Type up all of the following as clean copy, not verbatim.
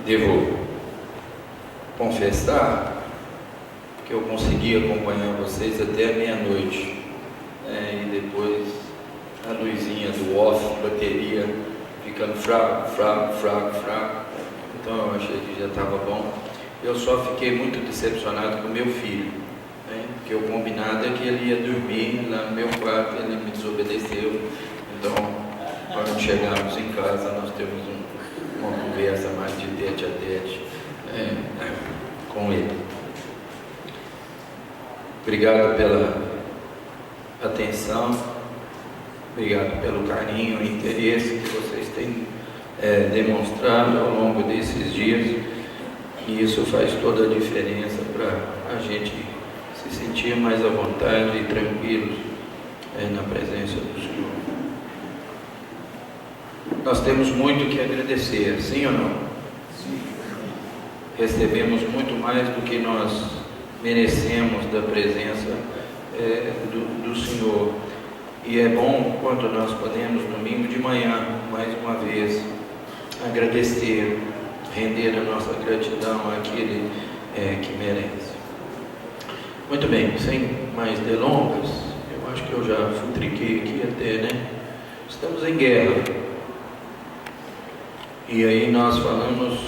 Devo confessar que eu consegui acompanhar vocês até a meia-noite, e depois a luzinha do off, bateria ficando fraco, então eu achei que já estava bom. Eu só fiquei muito decepcionado com meu filho, porque o combinado é que ele ia dormir lá no meu quarto, ele me desobedeceu. Então, quando chegarmos em casa, nós temos uma conversa mais de tete a tete com ele. Obrigado pela atenção, obrigado pelo carinho e interesse que vocês têm demonstrado ao longo desses dias, e isso faz toda a diferença para a gente se sentir mais à vontade e tranquilos na presença do Senhor. Nós temos muito que agradecer, sim ou não? Sim. Recebemos muito mais do que nós merecemos da presença do Senhor. E é bom quando nós podemos, domingo de manhã, mais uma vez, agradecer, render a nossa gratidão àquele que merece. Muito bem, sem mais delongas, eu acho que eu já futriquei aqui até, né? Estamos em guerra. E aí nós falamos,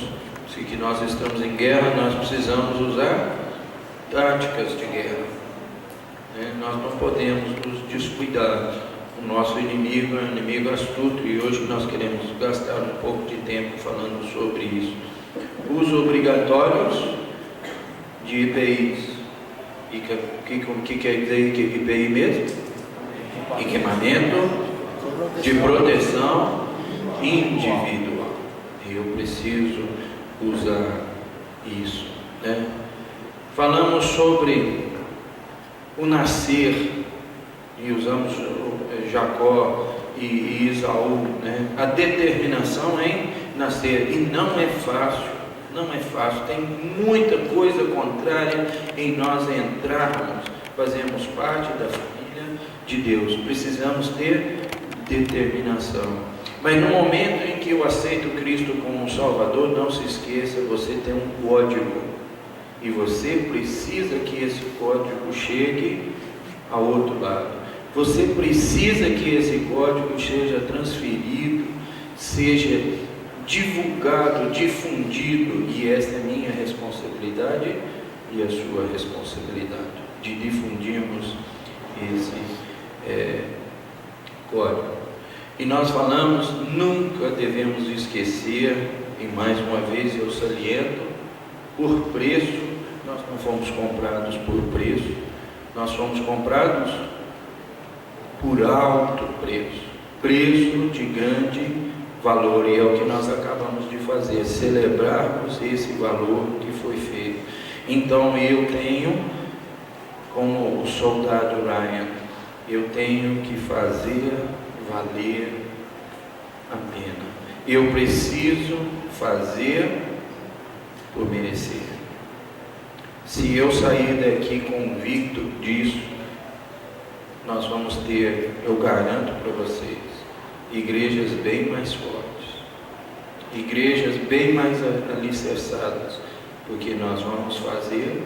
se que nós estamos em guerra, nós precisamos usar táticas de guerra. Nós não podemos nos descuidar. O nosso inimigo é um inimigo astuto, e hoje nós queremos gastar um pouco de tempo falando sobre isso. Uso obrigatórios de IPIs. E o que quer dizer IPI mesmo? Equipamento de proteção individual. Eu preciso usar isso, Falamos sobre o nascer, e usamos Jacó e Isaú, a determinação em nascer, e não é fácil, tem muita coisa contrária em nós entrarmos, fazermos parte da família de Deus. Precisamos ter determinação. Mas no momento em que eu aceito Cristo como um Salvador, não se esqueça, você tem um código, e você precisa que esse código chegue ao outro lado. Você precisa que esse código seja transferido, seja divulgado, difundido, e essa é minha responsabilidade e a sua responsabilidade, de difundirmos esse código. E nós falamos, nunca devemos esquecer, e mais uma vez eu saliento, por preço. Nós não fomos comprados por preço, nós fomos comprados por alto preço de grande valor, e é o que nós acabamos de fazer, celebrarmos esse valor que foi feito. Então eu tenho, como o soldado Ryan, eu tenho que fazer valer a pena. Eu preciso fazer por merecer. Se eu sair daqui convicto disso, nós vamos ter, eu garanto para vocês, igrejas bem mais fortes, igrejas bem mais alicerçadas, porque nós vamos fazer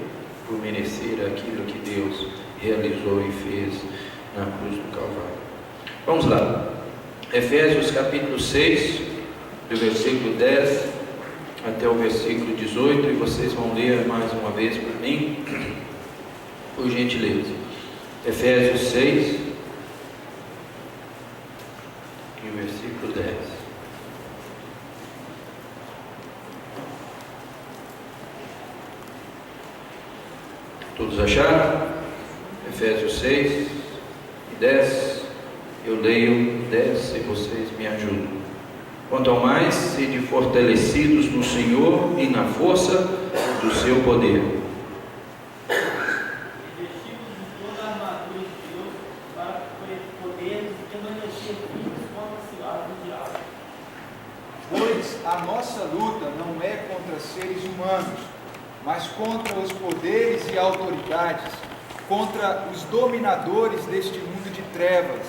por merecer aquilo que Deus realizou e fez na cruz do Calvário. Vamos lá, Efésios capítulo 6, do versículo 10 até o versículo 18, e vocês vão ler mais uma vez para mim, por gentileza. Efésios 6, e o versículo 10. Todos acharam? Efésios 6 e 10. Eu leio 10 e vocês me ajudam. Quanto ao mais, sede fortalecidos no Senhor e na força do seu poder. Pois a nossa luta não é contra seres humanos, mas contra os poderes e autoridades, contra os dominadores deste mundo de trevas,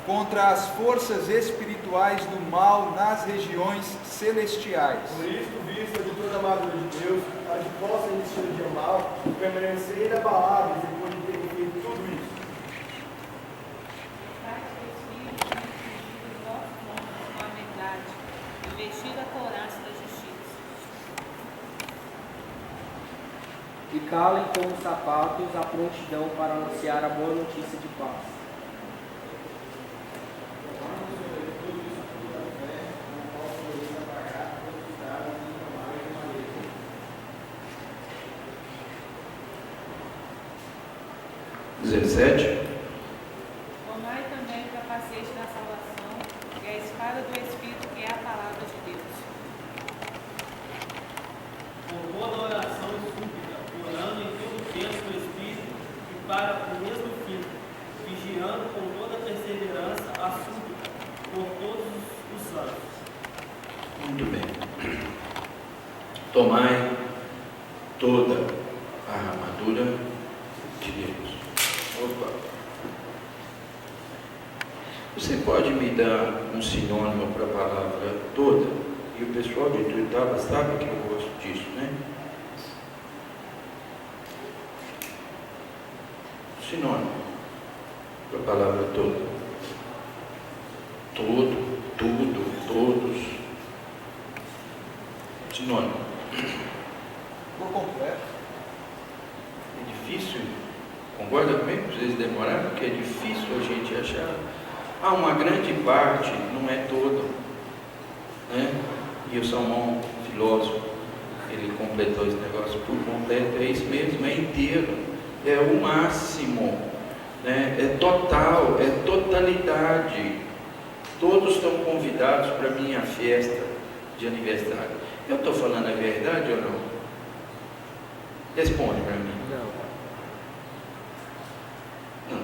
contra as forças espirituais espirituais do mal nas regiões celestiais. Por isso, vista de toda a armadura de Deus, para que possa resistir o dia mal, permanecer inabaláveis depois de terem feito tudo isso. Vestido a couraça da justiça. E calem como sapatos a prontidão para anunciar a boa notícia de paz. Tomai também o capacete da salvação e a espada do Espírito, que é a palavra de Deus. Com toda oração e súplica, orando em todo tempo no Espírito e para o mesmo fim, vigiando com toda perseverança a súplica por todos os santos. Muito bem. Tomai toda a armadura de Deus. Opa. Você pode me dar um sinônimo para a palavra toda? E o pessoal de Tuiutaba sabe que eu gosto disso, né? Sinônimo para a palavra toda. Todo, tudo, todos. Sinônimo. Por completo. É difícil, concorda comigo? Vocês demoraram, porque é difícil a gente achar. Uma grande parte, não é toda, né? E o Salmão, filósofo, ele completou esse negócio por completo, é isso mesmo, é inteiro, é o máximo, né? É total, é totalidade. Todos estão convidados para a minha festa de aniversário. Eu estou falando a verdade ou não? Responde para mim. Não.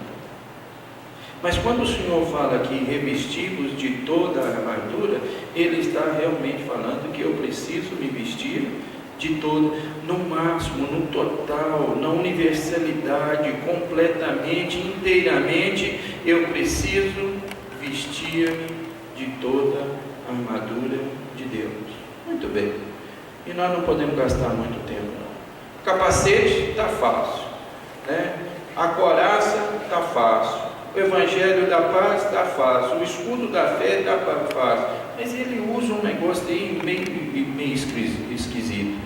Mas quando o Senhor fala aqui, revestivos de toda a armadura, Ele está realmente falando que eu preciso me vestir de todo, no máximo, no total, na universalidade, completamente, inteiramente, eu preciso vestir-me de toda a armadura de Deus. Muito bem. E nós não podemos gastar muito tempo, não. O capacete está fácil, né? A couraça está fácil. O Evangelho da Paz está fácil, o escudo da fé está fácil, mas ele usa um negócio aí meio esquisito.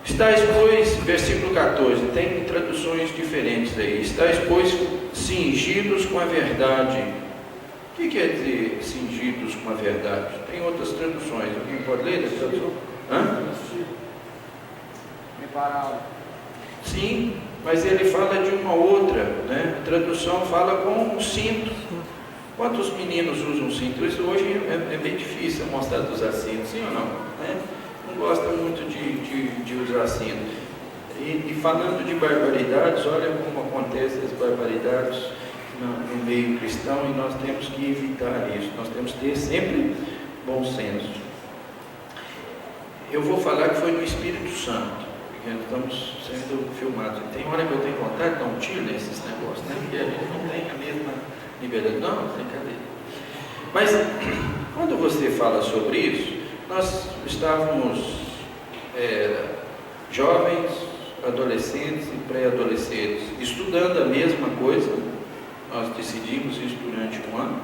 Estáis, pois, versículo 14, tem traduções diferentes aí. Estáis, pois, cingidos com a verdade. O que quer dizer cingidos com a verdade? Tem outras traduções, alguém pode ler essa tradução? Preparado. Sim, mas ele fala de uma outra, né? A tradução fala com um cinto. Quantos meninos usam cinto? Isso hoje é bem difícil mostrar de usar cinto, sim ou não? Né? Não gosta muito de usar cinto. E falando de barbaridades, olha como acontecem as barbaridades no meio cristão, e nós temos que evitar isso. Nós temos que ter sempre bom senso. Eu vou falar que foi no Espírito Santo. Estamos sendo filmados. Tem hora que eu tenho vontade de dar um tiro nesses negócios, né? Porque a gente não tem a mesma liberdade. Não, brincadeira. Mas, quando você fala sobre isso, nós estávamos jovens, adolescentes e pré-adolescentes, estudando a mesma coisa. Nós decidimos isso durante um ano,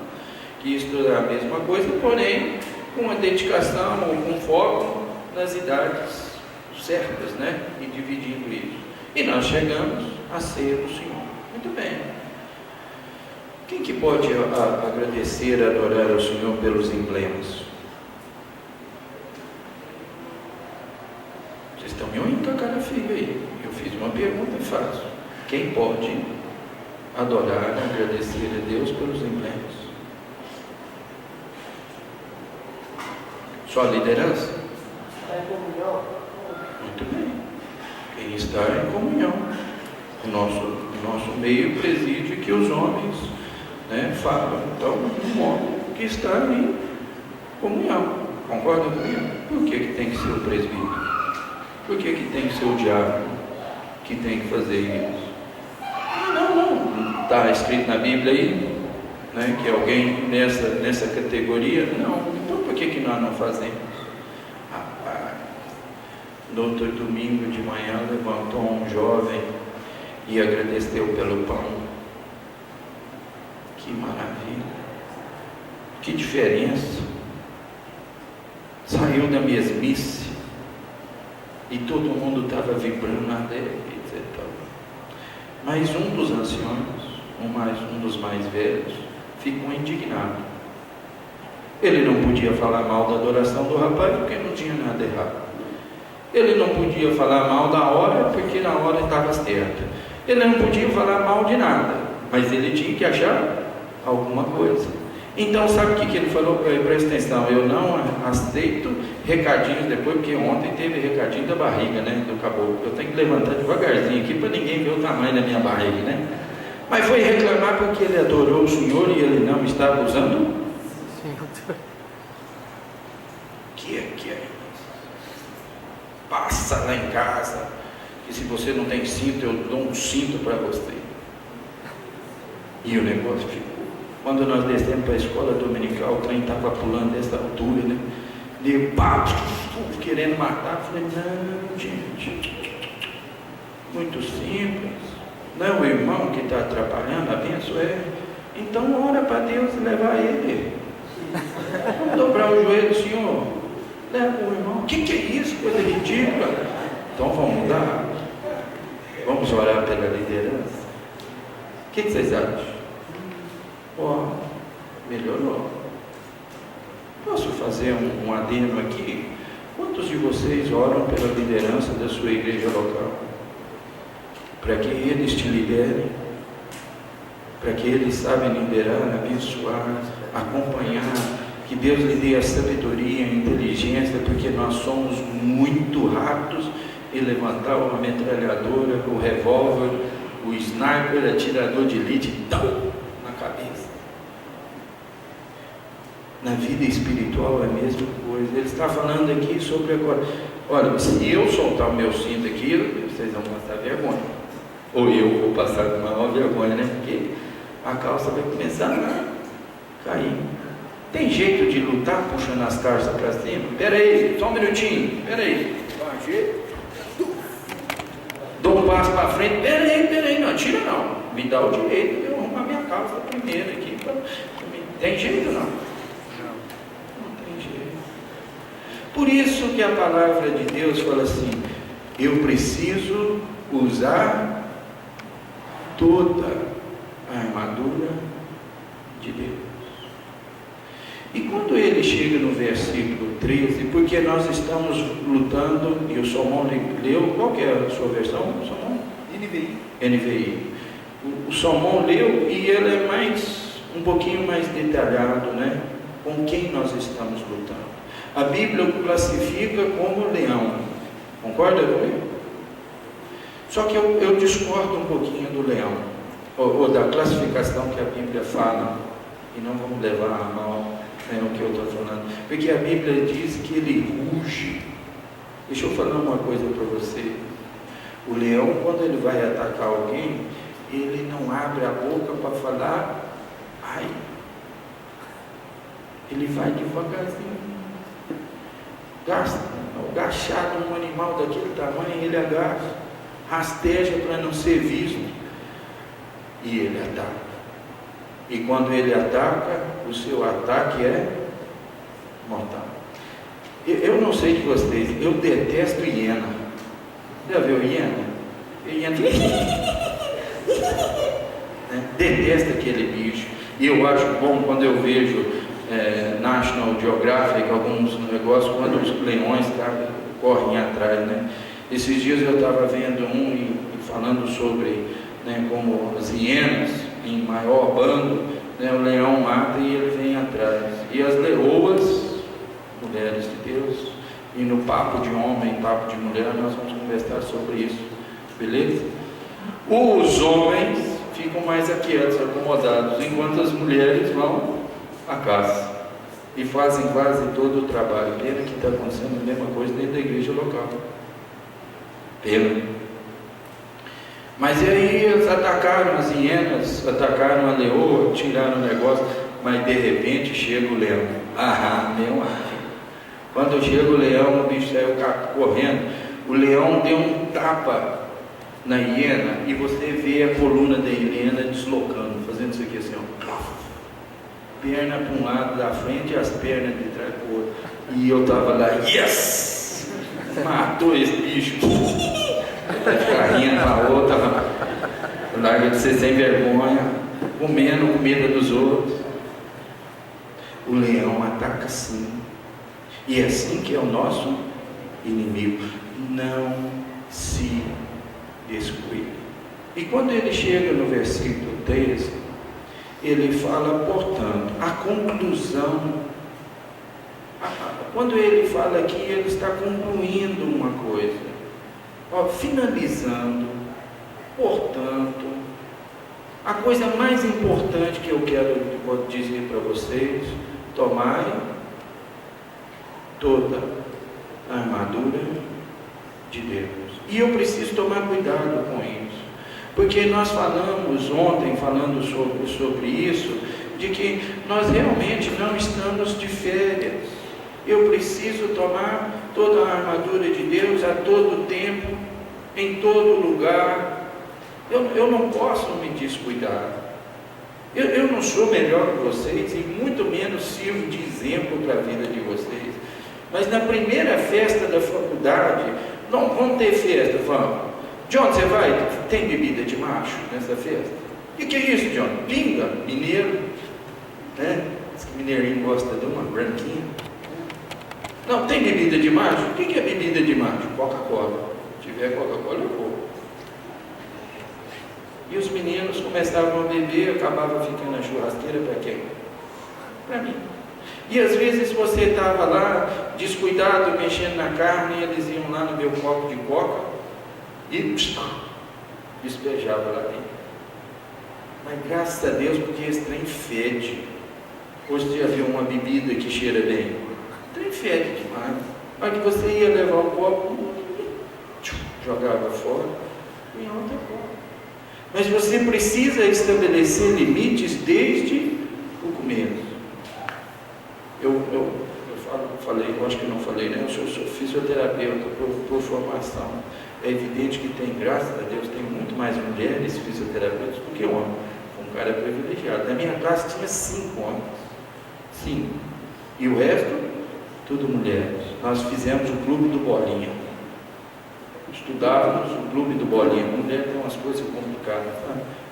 que ia estudar a mesma coisa, porém, com uma dedicação ou com foco nas idades certas, né? E dividindo isso. E nós chegamos a ser o Senhor. Muito bem. Quem que pode agradecer, adorar ao Senhor pelos emblemas? Vocês estão me olhando com a cara feia aí. Eu fiz uma pergunta e faço. Quem pode adorar, agradecer a Deus pelos emblemas? Só a liderança? Está em comunhão. Muito bem. Quem está em comunhão. O nosso meio preside que os homens, né, falam. Então, um homem que está em comunhão. Concorda comigo? Por que tem que ser o presbítero? Por que tem que ser o diácono que tem que fazer isso? Não está escrito na Bíblia aí? né, que alguém nessa categoria? Não. Então por que nós não fazemos? Rapaz, no outro domingo de manhã levantou um jovem e agradeceu pelo pão. Que maravilha! Que diferença! Saiu da mesmice e todo mundo estava vibrando na dele. Mas um dos anciões, um dos mais velhos, ficou indignado. Ele não podia falar mal da adoração do rapaz porque não tinha nada errado. Ele não podia falar mal da hora porque na hora estava certo. Ele não podia falar mal de nada, mas ele tinha que achar alguma coisa. Então sabe o que ele falou para ele? Presta atenção, eu não aceito recadinhos depois, porque ontem teve recadinho da barriga, né, do caboclo. Eu tenho que levantar devagarzinho aqui para ninguém ver o tamanho da minha barriga, né? Mas foi reclamar porque ele adorou o Senhor e ele não estava usando? Que é? Passa lá em casa, e se você não tem cinto, eu dou um cinto para você. E o negócio ficou. Quando nós descemos para a escola dominical, o trem estava pulando dessa altura, né? Deu papo, querendo matar. Falei, não, gente, muito simples. Não, o irmão que está atrapalhando, a benção é. Então ora para Deus levar ele. Vamos dobrar o joelho, Senhor. Leva o irmão. O que é isso? Coisa ridícula. Então vamos mudar. Vamos orar pela liderança. O que vocês acham? Melhorou. Posso fazer um adendo aqui? Quantos de vocês oram pela liderança da sua igreja local? Para que eles te liderem? Para que eles saibam liderar, abençoar, acompanhar, que Deus lhe dê a sabedoria, a inteligência, porque nós somos muito rápidos em levantar uma metralhadora, o revólver, o sniper, atirador de elite, na cabeça. Na vida espiritual é a mesma coisa. Ele está falando aqui sobre agora. Olha, se eu soltar o meu cinto aqui, vocês vão passar vergonha. Ou eu vou passar com maior vergonha, né? Porque a calça vai começar a cair. Tem jeito de lutar puxando as calças para cima? Espera aí, só um minutinho. Espera aí. Dou um passo para frente. Espera aí. Não, tira não. Me dá o direito de eu arrumar minha calça primeiro aqui. Tem jeito não? Não tem jeito. Por isso que a palavra de Deus fala assim: eu preciso usar toda a armadura de Deus. E quando ele chega no versículo 13, porque nós estamos lutando, e o Salmão leu, qual que é a sua versão? Salmão? NVI. O Salmão leu e ele é um pouquinho mais detalhado, né? Com quem nós estamos lutando. A Bíblia o classifica como leão. Concorda comigo? Só que eu discordo um pouquinho do leão, ou da classificação que a Bíblia fala, e não vamos levar a mal o que eu estou falando, porque a Bíblia diz que ele ruge. Deixa eu falar uma coisa para você. O leão, quando ele vai atacar alguém, ele não abre a boca para falar ai, ele vai devagarzinho, agachado, um animal daquele tamanho, ele agacha, rasteja para não ser visto, e ele ataca. E quando ele ataca, o seu ataque é mortal. Eu não sei de vocês, eu detesto hiena. Já viu hiena? Hiena. Detesto aquele bicho. E eu acho bom quando eu vejo National Geographic, alguns negócios, quando os leões correm atrás, né? Esses dias eu estava vendo e falando sobre, né, como as hienas em maior bando, né, o leão mata e ele vem atrás. E as leoas, mulheres de Deus, e no papo de homem, papo de mulher, nós vamos conversar sobre isso, beleza? Os homens ficam mais aquietos, acomodados, enquanto as mulheres vão à caça e fazem quase todo o trabalho. Pena que está acontecendo a mesma coisa dentro da igreja local. Pena. Mas e aí eles atacaram as hienas, atacaram a leoa, tiraram o negócio, mas de repente chega o leão. Meu amigo. Quando chega o leão, o bicho saiu correndo. O leão deu um tapa na hiena e você vê a coluna da hiena deslocando, fazendo isso aqui assim, ó. Perna para um lado da frente e as pernas de trás para o outro. E eu estava lá, yes! Matou esse bicho. Vai ficar rindo para a outra. Larga de ser sem vergonha, comendo comida dos outros. O leão ataca assim. E é assim que é o nosso inimigo. Não se descuide. E quando ele chega no versículo 13, ele fala, portanto, a conclusão. Quando ele fala aqui, ele está concluindo uma coisa. Finalizando, portanto, a coisa mais importante que eu quero dizer para vocês: tomai toda a armadura de Deus. E eu preciso tomar cuidado com isso, porque nós falamos ontem, falando sobre isso, de que nós realmente não estamos de férias. Eu preciso tomar toda a armadura de Deus a todo tempo, em todo lugar. Eu não posso me descuidar. Eu não sou melhor que vocês e muito menos sirvo de exemplo para a vida de vocês. Mas na primeira festa da faculdade, não vamos ter festa, vamos. John, você vai? Tem bebida de macho nessa festa? O que é isso, John? Pinga, mineiro, né? Diz que mineirinho gosta de uma branquinha. Não, tem bebida de macho? O que é bebida de macho? Coca-Cola. Se tiver Coca-Cola, eu vou. E os meninos começavam a beber, acabava ficando na churrasqueira para quem? Para mim. E às vezes você estava lá, descuidado, mexendo na carne, e eles iam lá no meu copo de coca e despejava lá dentro. Mas graças a Deus, porque esse trem fede. Hoje você já viu uma bebida que cheira bem? O trem fede demais. Mas que você ia levar o copo, jogava fora e outra copa. Mas você precisa estabelecer limites desde o começo. Eu acho que não falei, né? Eu sou fisioterapeuta por formação. É evidente que tem, graças a Deus, tem muito mais mulheres fisioterapeutas do que homens. Um cara privilegiado. Na minha classe tinha 5 homens. 5. E o resto, tudo mulheres. Nós fizemos o clube do Bolinha. Estudávamos o clube do Bolinha. Mulher tem umas coisas complicadas.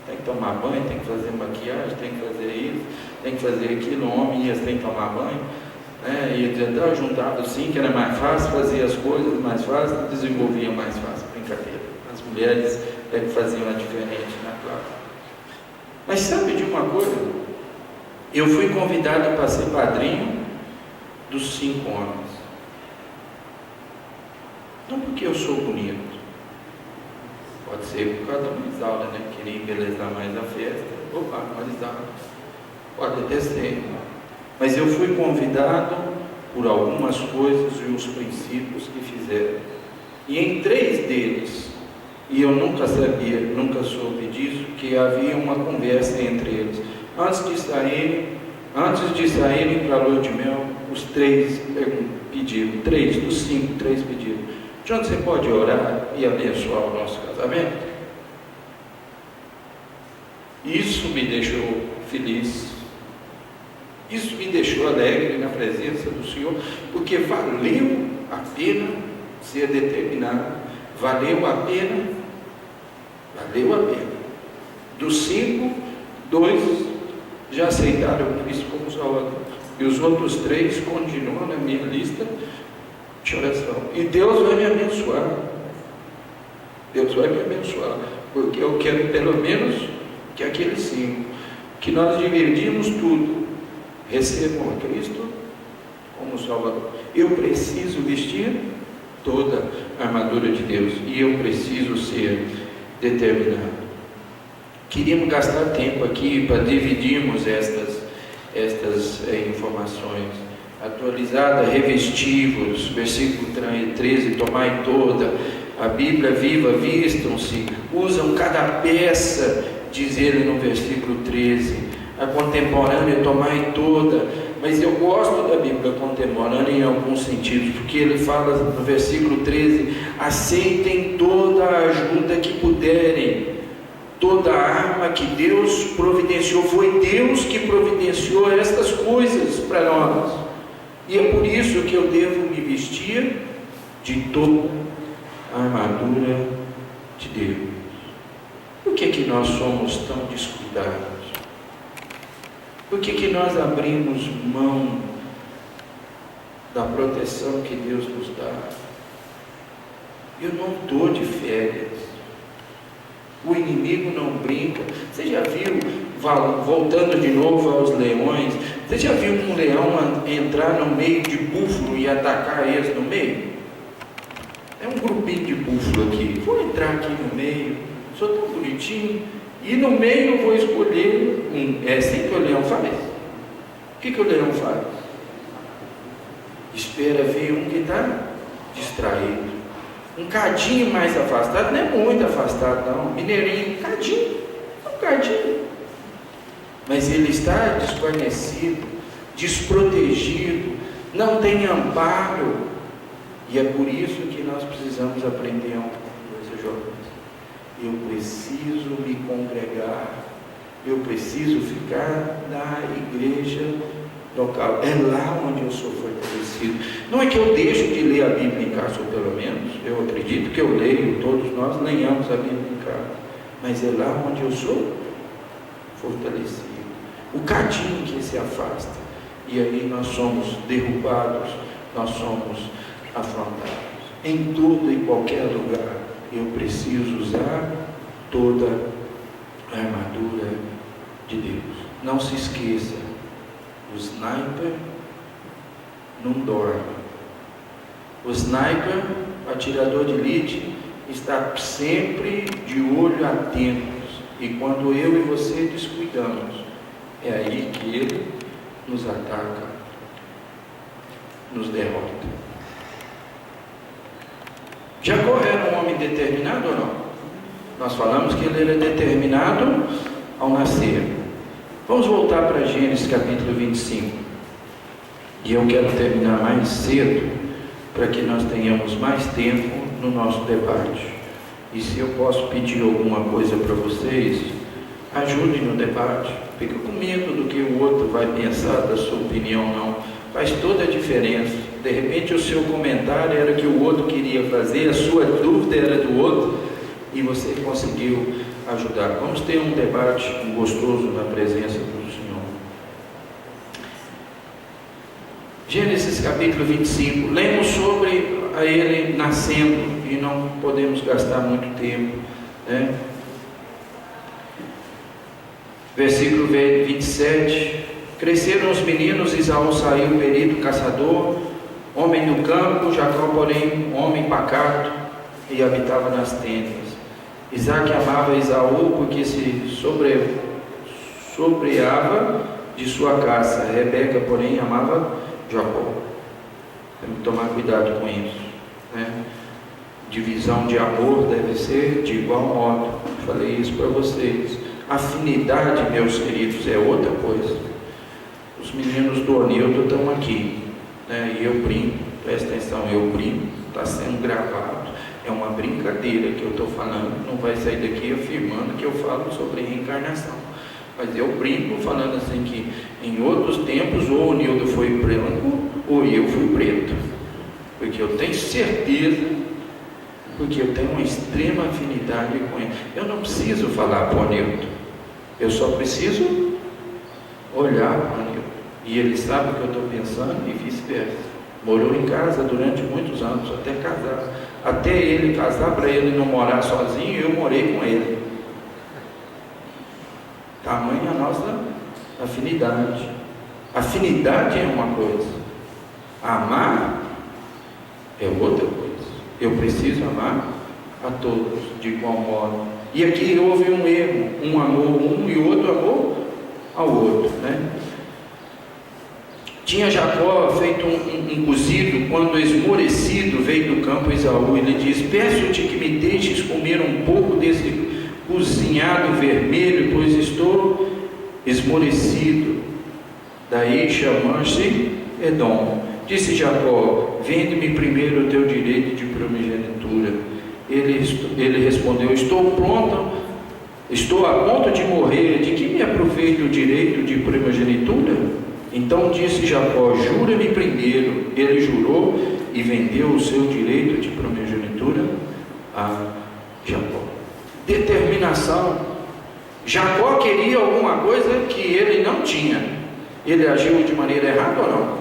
Tem que tomar banho, tem que fazer maquiagem, tem que fazer isso, tem que fazer aquilo. O homem ia sem tomar banho. E eu juntava assim, que era mais fácil, fazia as coisas mais fáceis, desenvolvia mais fácil. Brincadeira. As mulheres é que faziam a diferente na classe. Mas sabe de uma coisa? Eu fui convidado para ser padrinho dos 5 homens. Não porque eu sou bonito. Pode ser por causa da Marisalda, né? Queria embelezar mais a festa. Opa, Marisalda. Pode até ser. Mas eu fui convidado por algumas coisas e os princípios que fizeram. E em 3 deles, e eu nunca sabia, nunca soube disso, que havia uma conversa entre eles. Antes de saírem para a lua de mel, os 3 pediram, 3 dos 5, 3 pediram: John, você pode orar e abençoar o nosso casamento? Isso me deixou feliz. Isso me deixou alegre na presença do Senhor, porque valeu a pena ser determinado, valeu a pena. Dos 5, 2 já aceitaram Cristo como Salvador, e os outros 3 continuam na minha lista de oração. E Deus vai me abençoar. Porque eu quero pelo menos que aqueles 5, que nós dividimos tudo, recebam a Cristo como Salvador. Eu preciso vestir toda a armadura de Deus, e eu preciso ser determinado. Queríamos gastar tempo aqui para dividirmos estas informações. Atualizada, revestivos, versículo 13, tomai toda. a Bíblia viva, vistam-se, usam cada peça, diz ele no versículo 13, a contemporânea tomai toda. Mas eu gosto da Bíblia contemporânea em alguns sentidos, porque ele fala no versículo 13, aceitem toda a ajuda que puderem, toda a arma que Deus providenciou. Foi Deus que providenciou estas coisas para nós, e é por isso que eu devo me vestir de toda a armadura de Deus. Por que nós somos tão descuidados? Por que nós abrimos mão da proteção que Deus nos dá? Eu não estou de férias. O inimigo não brinca. Você já viu, voltando de novo aos leões, você já viu um leão entrar no meio de búfalo e atacar eles no meio? É um grupinho de búfalo aqui. Vou entrar aqui no meio, sou tão bonitinho, e no meio eu vou escolher um. É assim que o leão faz. O que o leão faz? Espera ver um que está distraído, um cadinho mais afastado, não é muito afastado não, mineirinho, um cadinho, mas ele está desconhecido, desprotegido, não tem amparo, e é por isso que nós precisamos aprender uma coisa, jovens. Eu preciso me congregar, eu preciso ficar na igreja local, é lá onde eu sou fortalecido. Não é que eu deixo de ler a Bíblia em casa, ou pelo menos, eu acredito que eu leio, todos nós leiamos a Bíblia em casa, mas é lá onde eu sou fortalecido. O cadinho que se afasta, e aí nós somos derrubados, nós somos afrontados. Em todo e qualquer lugar, eu preciso usar toda a armadura de Deus. Não se esqueça, o sniper não dorme. O sniper, o atirador de elite, está sempre de olho atentos, e quando eu e você descuidamos, é aí que ele nos ataca, nos derrota. Jacó era um homem determinado ou não? Nós falamos que ele era determinado ao nascer. Vamos voltar para Gênesis capítulo 25. E eu quero terminar mais cedo, para que nós tenhamos mais tempo no nosso debate. E se eu posso pedir alguma coisa para vocês, ajudem no debate. Fica com medo do que o outro vai pensar da sua opinião, não. Faz toda a diferença. De repente o seu comentário era que o outro queria fazer, a sua dúvida era do outro, e você conseguiu ajudar. Vamos ter um debate gostoso na presença do Senhor. Gênesis capítulo 25. Lemos sobre ele nascendo, e não podemos gastar muito tempo, né? Versículo 27. Cresceram os meninos, Isaú saiu perito, caçador, homem do campo, Jacó, porém, homem pacato, e habitava nas tendas. Isaac amava Esaú, porque se sobreava de sua caça. Rebeca, porém, amava Jacó. Temos que tomar cuidado com isso, né? Divisão de amor deve ser de igual modo. Falei isso para vocês. Afinidade, meus queridos, é outra coisa. Os meninos do Onildo estão aqui, né? E eu brinco, presta atenção, eu brinco, está sendo gravado. É uma brincadeira que eu estou falando, não vai sair daqui afirmando que eu falo sobre reencarnação. Mas eu brinco falando assim que em outros tempos ou o Nildo foi branco ou eu fui preto. Porque eu tenho certeza, porque eu tenho uma extrema afinidade com ele. Eu não preciso falar para o Nildo, eu só preciso olhar para o Nildo. E ele sabe o que eu estou pensando e vice-versa. Morou em casa durante muitos anos, até casar. Até ele casar, para ele não morar sozinho, eu morei com ele. Tamanha a nossa afinidade. Afinidade é uma coisa, amar é outra coisa. Eu preciso amar a todos de igual modo. E aqui houve um erro, um amor um e o outro amor ao outro, né? Tinha Jacó feito um cozido, quando esmorecido veio do campo Esaú. Ele diz: peço-te que me deixes comer um pouco desse cozinhado vermelho, pois estou esmorecido. Daí chamou-se Edom. Disse Jacó: vende-me primeiro o teu direito de primogenitura. Ele respondeu: estou a ponto de morrer, de que me aproveite o direito de primogenitura? Então disse Jacó: jura-me primeiro. Ele jurou e vendeu o seu direito de primogenitura a Jacó. Determinação. Jacó queria alguma coisa que ele não tinha. Ele agiu de maneira errada ou não?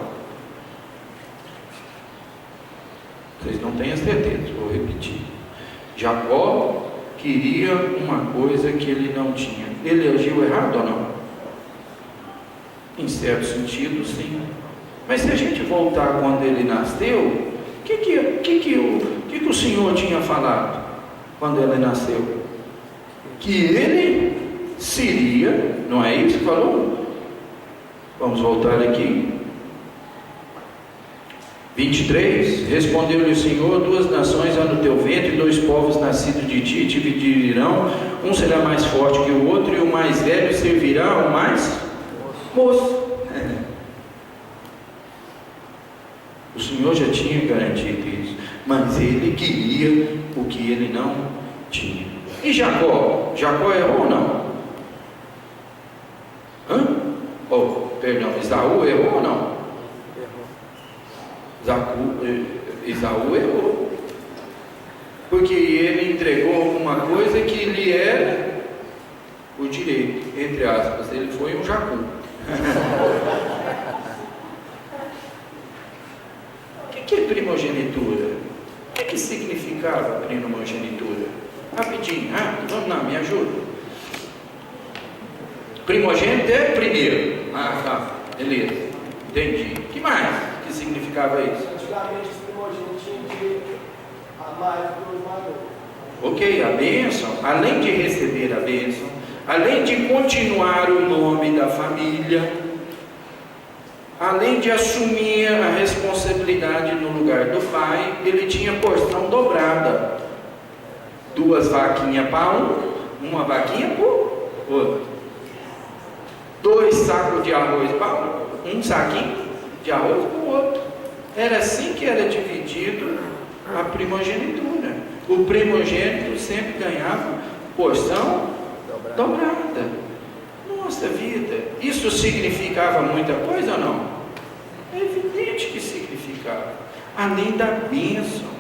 Vocês não têm a certeza, vou repetir. Jacó queria uma coisa que ele não tinha. Ele agiu errado ou não? Em certo sentido, sim. Mas se a gente voltar quando ele nasceu, o que o Senhor tinha falado quando ele nasceu? Que ele seria, não é isso que falou? Vamos voltar aqui. 23, respondeu-lhe o Senhor: 2 nações há no teu ventre, 2 povos nascidos de ti dividirão, um será mais forte que o outro, e o mais velho servirá ao mais moço. O Senhor já tinha garantido isso, mas ele queria o que ele não tinha. E Jacó? Jacó errou ou não? Esaú errou ou não? Esaú errou, porque ele entregou alguma coisa que lhe era o direito, entre aspas. Ele foi um jacu. O que é primogenitura? O que significava primogenitura? Rapidinho, vamos lá, me ajuda. Primogênito é primeiro. Tá, beleza, entendi. O que mais que significava isso? Antigamente os primogênitos tinham direito a mais do que os maiores. Ok, a bênção, além de receber a bênção, além de continuar o nome da família, além de assumir a responsabilidade no lugar do pai, ele tinha porção dobrada. 2 vaquinhas para uma vaquinha por outro. 2 sacos de arroz para um saquinho de arroz para o outro. Era assim que era dividido a primogenitura. O primogênito sempre ganhava porção dobrada. Nossa vida, isso significava muita coisa ou não? É evidente que significava. Além da bênção.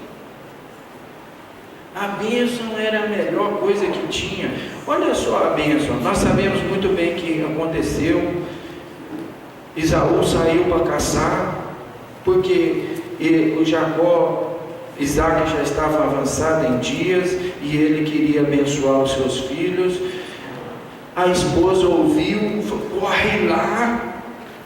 A bênção era a melhor coisa que tinha. Olha só a bênção. Nós sabemos muito bem que aconteceu. Esaú saiu para caçar, porque o Jacó, Isaac já estava avançado em dias, e ele queria abençoar os seus filhos. A esposa ouviu, falou: corre lá,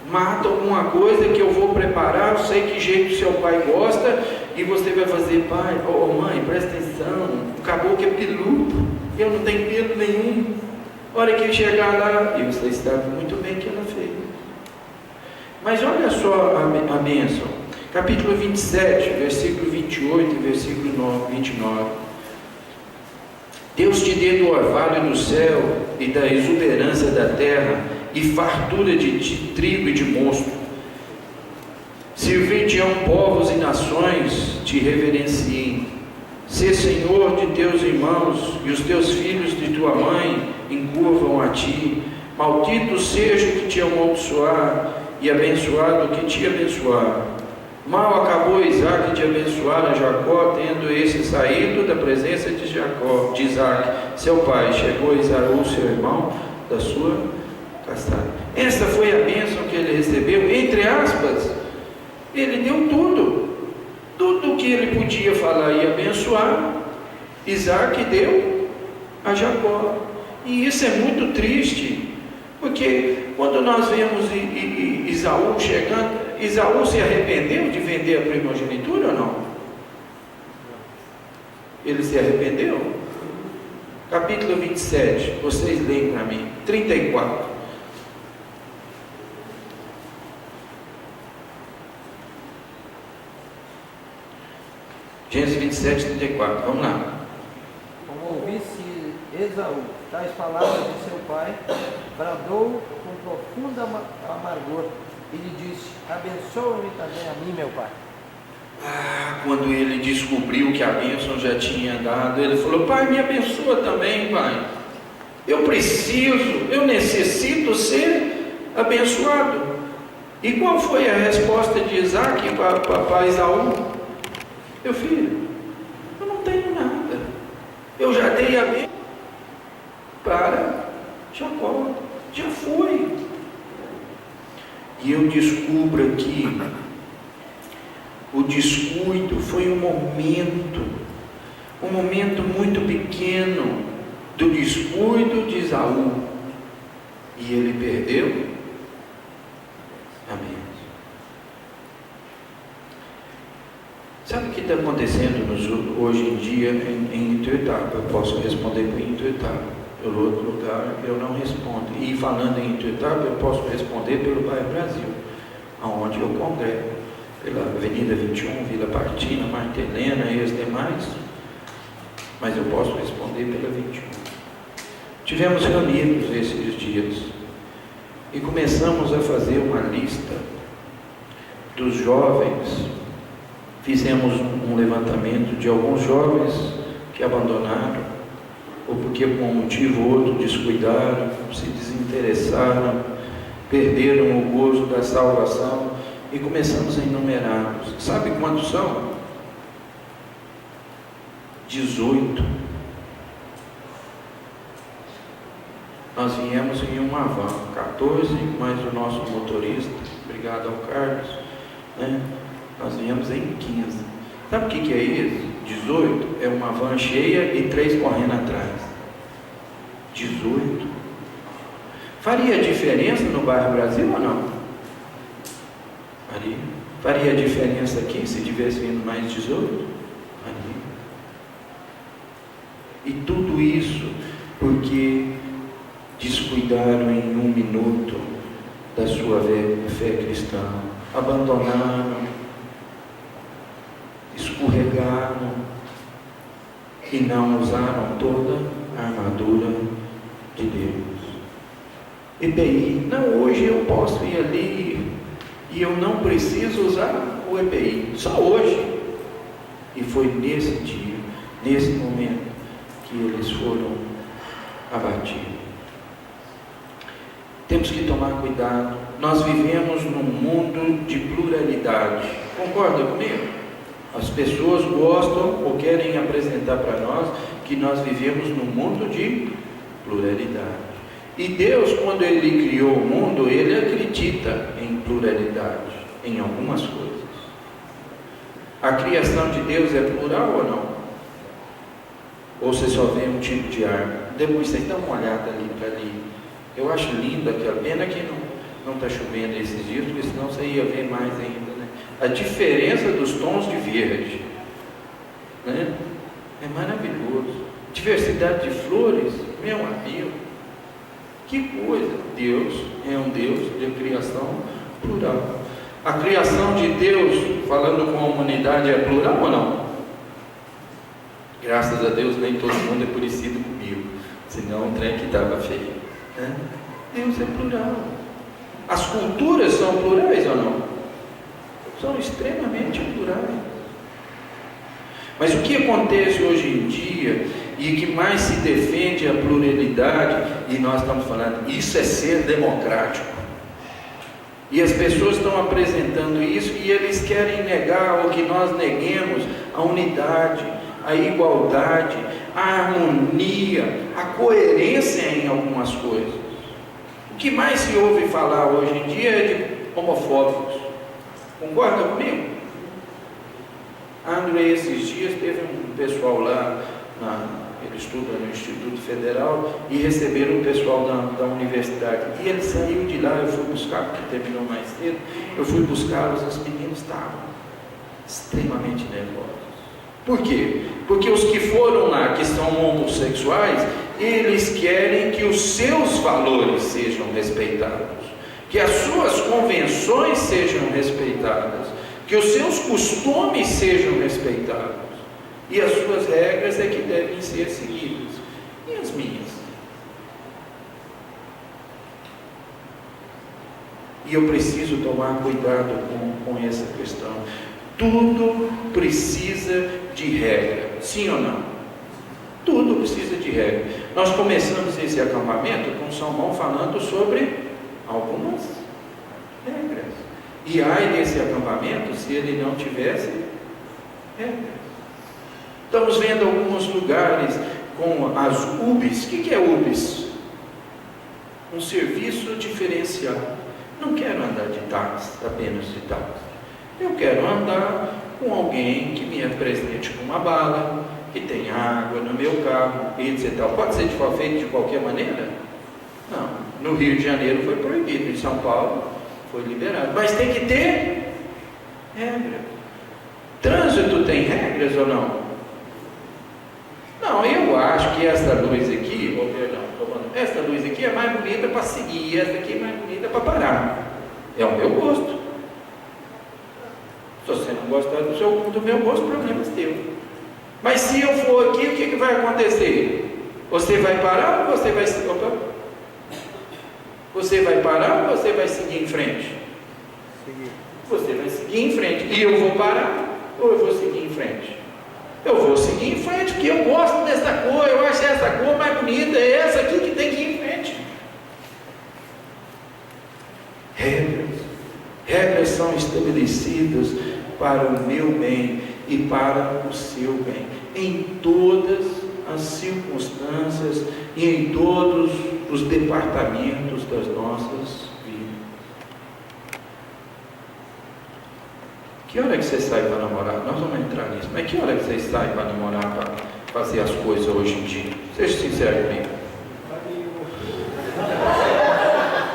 mata alguma coisa que eu vou preparar, eu sei que jeito seu pai gosta, e você vai fazer. Pai, mãe, presta atenção, o caboclo é peludo, eu não tenho pelo nenhum. A hora que ele chegar lá, e você sabe muito bem que ela fez. Mas olha só a bênção, capítulo 27, versículo 28 e versículo 29. Deus te dê do orvalho do céu e da exuberância da terra, e fartura de trigo e de mosto. Servir-te-ão povos e nações te reverenciem. Sê Senhor de teus irmãos, e os teus filhos de tua mãe encurvam a ti. Maldito seja o que te amaldiçoar, e abençoado o que te abençoar. Mal acabou Isaac de abençoar a Jacó, tendo esse saído da presença de Isaac, seu pai. Chegou Esaú, seu irmão, da sua castade. Essa foi a bênção que ele recebeu, entre aspas. Ele deu tudo que ele podia falar e abençoar, Isaac deu a Jacó. E isso é muito triste, porque quando nós vemos Esaú chegando, Esaú se arrependeu de vender a primogenitura ou não? Ele se arrependeu? Capítulo 27, vocês leem para mim, 34. Gênesis 27, 34. Vamos lá. Como ouvisse Esaú tais palavras de seu pai, bradou com profunda amargor e lhe disse: abençoa-me também a mim, meu pai. Quando ele descobriu que a bênção já tinha dado, ele falou: pai, me abençoa também, pai. Eu necessito ser abençoado. E qual foi a resposta de Isaac para Esaú? Meu filho, eu não tenho nada. Eu já dei a bênção para Jacó. Já foi. E eu descubro aqui, o descuido foi um momento muito pequeno do descuido de Esaú. E ele perdeu a bênção. Sabe o que está acontecendo hoje em dia em Ituiutaba? Eu posso responder por Ituiutaba. Pelo outro lugar eu não respondo. E falando em Ituiutaba, eu posso responder pelo bairro Brasil, aonde eu congrego, pela Avenida 21, Vila Partina, Marta Helena e os demais. Mas eu posso responder pela 21. Tivemos reunidos esses dias e começamos a fazer uma lista dos jovens. Fizemos um levantamento de alguns jovens que abandonaram, ou porque por um motivo ou outro descuidaram, se desinteressaram, perderam o gozo da salvação, e começamos a enumerá-los. Sabe quantos são? 18. Nós viemos em uma van, 14, mais o nosso motorista, obrigado ao Carlos, né? Nós viemos em 15. Sabe o que é isso? 18 é uma van cheia e 3 correndo atrás. 18. Faria diferença no bairro Brasil ou não? Faria. Faria diferença aqui se tivesse vindo mais 18? Faria. E tudo isso porque descuidaram em um minuto da sua fé cristã, abandonaram, escorregaram e não usaram toda a armadura de Deus. EPI, não, hoje eu posso ir ali e eu não preciso usar o EPI, só hoje. E foi nesse dia, nesse momento, que eles foram abatidos. Temos que tomar cuidado. Nós vivemos num mundo de pluralidade. Concorda comigo? As pessoas gostam ou querem apresentar para nós que nós vivemos num mundo de pluralidade. E Deus, quando Ele criou o mundo, Ele acredita em pluralidade, em algumas coisas. A criação de Deus é plural ou não? Ou você só vê um tipo de árvore? Depois vocês dão uma olhada ali para ali. Eu acho lindo aquela, pena que não está chovendo esses dias, porque senão você ia ver mais ainda, né? A diferença dos tons de verde, né? É maravilhoso. Diversidade de flores, meu amigo, que coisa. Deus é um Deus de criação plural. A criação de Deus, falando com a humanidade, é plural ou não? Graças a Deus nem todo mundo é parecido comigo, senão o trem que estava feio, né? Deus é plural. As culturas são plurais ou não? São extremamente plurais. Mas o que acontece hoje em dia, e que mais se defende a pluralidade, e nós estamos falando, isso é ser democrático. E as pessoas estão apresentando isso, e eles querem negar, ou que nós neguemos, a unidade, a igualdade, a harmonia, a coerência em algumas coisas. O que mais se ouve falar hoje em dia é de homofóbicos. Concorda comigo? André, esses dias teve um pessoal lá, ele estuda no Instituto Federal, e receberam o pessoal da universidade. E ele saiu de lá, eu fui buscar, porque terminou mais cedo, eu fui buscá-los, os meninos estavam extremamente nervosos. Por quê? Porque os que foram lá, que são homossexuais, eles querem que os seus valores sejam respeitados, que as suas convenções sejam respeitadas, que os seus costumes sejam respeitados. E as suas regras é que devem ser seguidas. E as minhas? E eu preciso tomar cuidado com essa questão. Tudo precisa de regra, sim ou não? Tudo precisa de regra. Nós começamos esse acampamento com Salomão falando sobre algumas regras. E ai desse acampamento se ele não tivesse regras. Estamos vendo alguns lugares com as UBS. O que é UBS? Um serviço diferenciado. Não quero andar de táxi, apenas de táxi. Eu quero andar com alguém que me apresente com uma bala, que tem água no meu carro, etc. Pode ser feito de qualquer maneira? Não. No Rio de Janeiro foi proibido, em São Paulo foi liberado. Mas tem que ter regra. Trânsito tem regras ou não? Não, eu acho que essa luz aqui, essa luz aqui é mais bonita para seguir, essa aqui é mais bonita para parar. É o meu gosto. Se você não gostar do meu gosto, o problema é seu. Mas se eu for aqui, o que vai acontecer? Você vai parar ou você vai seguir? Você vai parar ou você vai seguir em frente? Você vai seguir em frente. E eu vou parar ou eu vou seguir em frente? Eu vou seguir em frente, porque eu gosto dessa cor, eu acho essa cor mais bonita, é essa aqui que tem que ir em frente. Regras são estabelecidas para o meu bem e para o seu bem, em todas as circunstâncias e em todos os departamentos das nossas vidas. Que hora que você sai para namorar? Nós vamos entrar nisso, mas que hora que você sai para namorar, para fazer as coisas hoje em dia? Seja sincero comigo.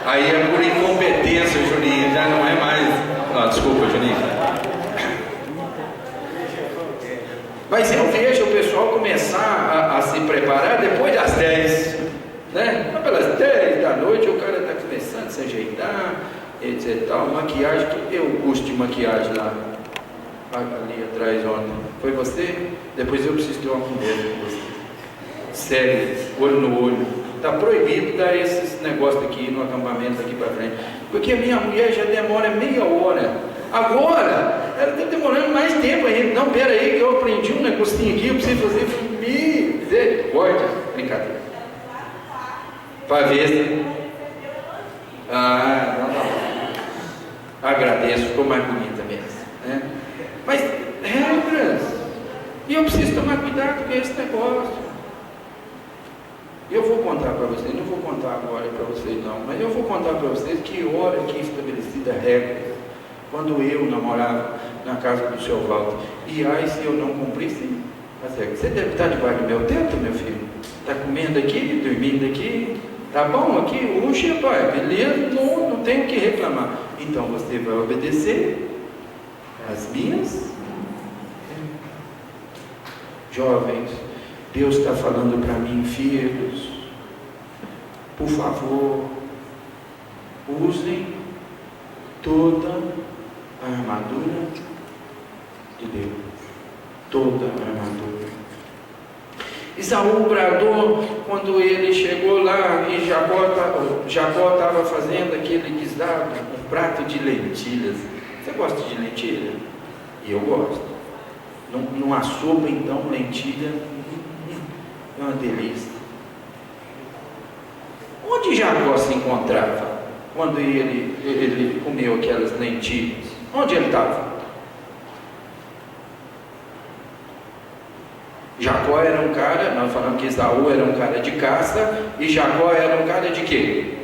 Aí é por incompetência, Juninho, já não é mais. Não, desculpa, Juninho. Mas eu vejo o pessoal começar a se preparar depois das 10, né? Pelas 10 da noite o cara está começando a se ajeitar, etc. Tal. Maquiagem, que eu gosto de maquiagem lá, ali atrás ontem. Foi você? Depois eu preciso ter uma conversa com você. Sério, olho no olho. Está proibido dar esses negócios aqui no acampamento aqui para frente. Porque a minha mulher já demora meia hora. Agora, ela está demorando mais tempo ainda. Não, pera aí que eu aprendi um negocinho aqui, eu preciso fazer misericórdia. Brincadeira. Para ver se... não. Agradeço, ficou mais bonita mesmo. Né? Mas, regras. E eu preciso tomar cuidado com esse negócio. Eu vou contar para vocês, não vou contar agora para vocês não, mas eu vou contar para vocês que hora que estabelecida regras, quando eu namorava na casa do seu Walter, e aí se eu não cumprisse as regras. Você deve estar debaixo do meu teto, meu filho, está comendo aqui, dormindo aqui, tá bom aqui, uxa pai, beleza, não tenho o que reclamar. Então você vai obedecer as minhas. Jovens, Deus está falando para mim, filhos, por favor, usem toda a armadura de Deus, toda a armadura. Esaú bradou quando ele chegou lá e Jacó estava fazendo aquele guisado, um prato de lentilhas. Você gosta de lentilha? E eu gosto. Numa sopa, então, lentilha é uma delícia. Onde Jacó se encontrava quando ele comeu aquelas lentilhas? Onde ele estava? Jacó era um cara, nós falamos que Esaú era um cara de caça, e Jacó era um cara de quê?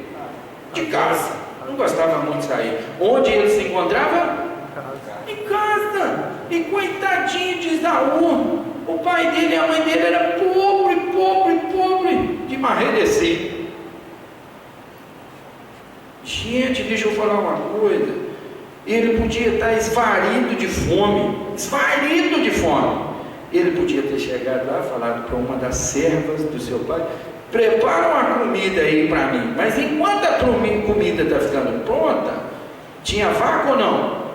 De caça. Não gostava muito de sair. Onde ele se encontrava? Em casa. E coitadinho de Esaú, o pai dele e a mãe dele era pobre, de marredecer. Gente, deixa eu falar uma coisa. Ele podia estar esvarido de fome. Ele podia ter chegado lá e falado para uma das servas do seu pai: prepara uma comida aí para mim. Mas enquanto a comida está ficando pronta, tinha vaca ou não?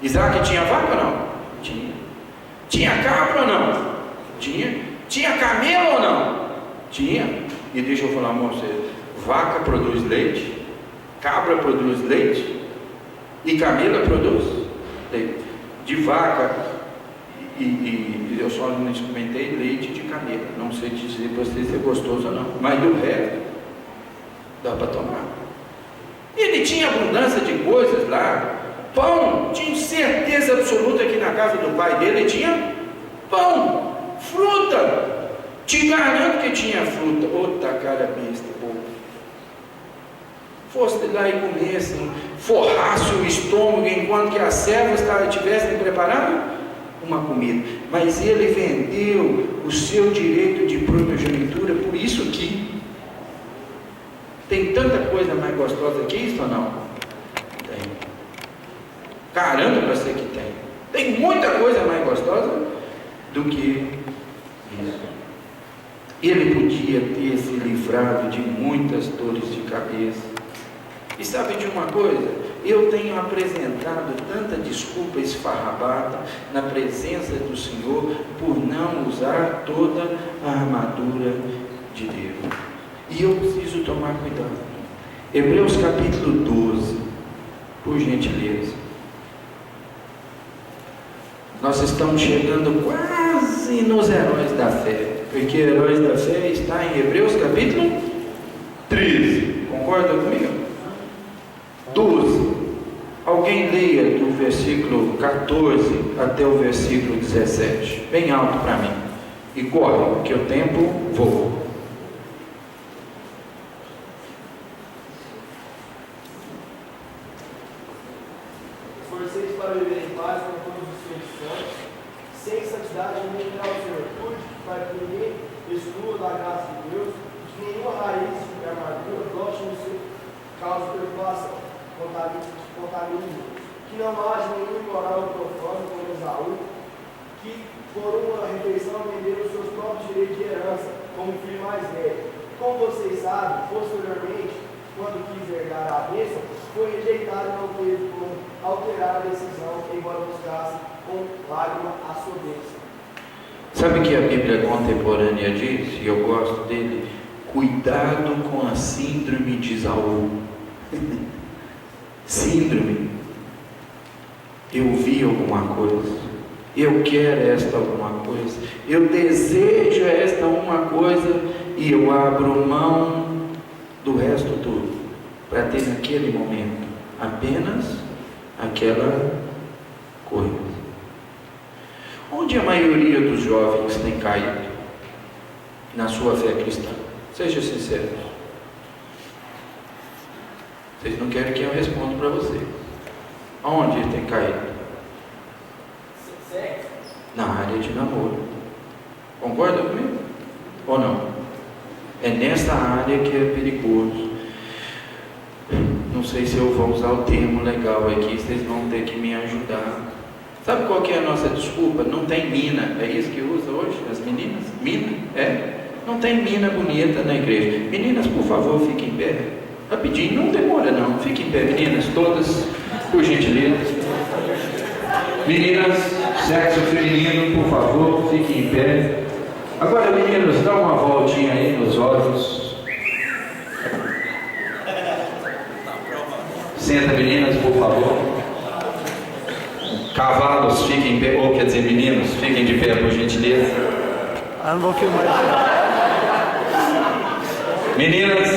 Isaac tinha vaca ou não? Tinha. Tinha cabra ou não? Tinha camelo ou não? Tinha. E deixa eu falar uma coisa: vaca produz leite, cabra produz leite e camelo produz leite. De vaca, e eu só não experimentei leite de camelo, não sei dizer para vocês se é gostoso ou não, mas do resto dá para tomar. Ele tinha abundância de coisas lá. Pão, tinha certeza absoluta que na casa do pai dele tinha pão, fruta. Te garanto que tinha fruta. Outra cara besta, povo. Fosse lá e comesse, forrasse o estômago enquanto que as servas tivessem preparado uma comida. Mas ele vendeu o seu direito de primogenitura por isso aqui. Tem tanta coisa mais gostosa que isso ou não? Tem. Caramba, para você que tem. Tem muita coisa mais gostosa do que isso. Ele podia ter se livrado de muitas dores de cabeça. E sabe de uma coisa? Eu tenho apresentado tanta desculpa esfarrapada na presença do Senhor por não usar toda a armadura de Deus. E eu preciso tomar cuidado. Hebreus capítulo 12, por gentileza. Nós estamos chegando quase nos heróis da fé, porque heróis da fé está em Hebreus capítulo 13. Concorda comigo? 12. Alguém leia do versículo 14 até o versículo 17, bem alto para mim. E corre, porque o tempo voa. Esforcei-se para viver em paz com todos os seus santos, sem santidade ninguém terá o Senhor. Tudo para que ninguém exclua da graça de Deus, que nenhuma raiz de amargura brote no seu causa preocupação, contamine, que não haja nenhum imoral profano como Esaú, que por uma refeição venderam os seus próprios direitos de herança, como filho mais velho. Como vocês sabem, posteriormente, quando quis herdar a bênção, foi rejeitado e não teve como alterar a decisão, embora buscasse com lágrima a sua bênção. Sabe o que a Bíblia contemporânea diz? E eu gosto dele. Cuidado com a síndrome de Esaú. Síndrome. Eu vi alguma coisa. Eu quero esta alguma coisa. Eu desejo esta uma coisa. E eu abro mão do resto tudo, para ter naquele momento apenas aquela coisa. Onde a maioria dos jovens tem caído na sua fé cristã? Seja sincero. Vocês não querem que eu responda para vocês. Aonde ele tem caído? Na área de namoro. Concorda comigo? Ou não? É nessa área que é perigoso. Não sei se eu vou usar o termo legal aqui, vocês vão ter que me ajudar. Sabe qual que é a nossa desculpa? Não tem mina. É isso que usa hoje as meninas? Mina? É? Não tem mina bonita na igreja. Meninas, por favor, fiquem em pé. Rapidinho, não demora não. Fiquem em pé, meninas, todas, por gentileza. Meninas, sexo feminino, por favor, fiquem em pé. Agora, meninos, dá uma voltinha aí nos olhos. Senta, meninas, por favor. Cavalos, fiquem em pé. Ou quer dizer, meninos, fiquem de pé, por gentileza. Não vou filmar. Meninas,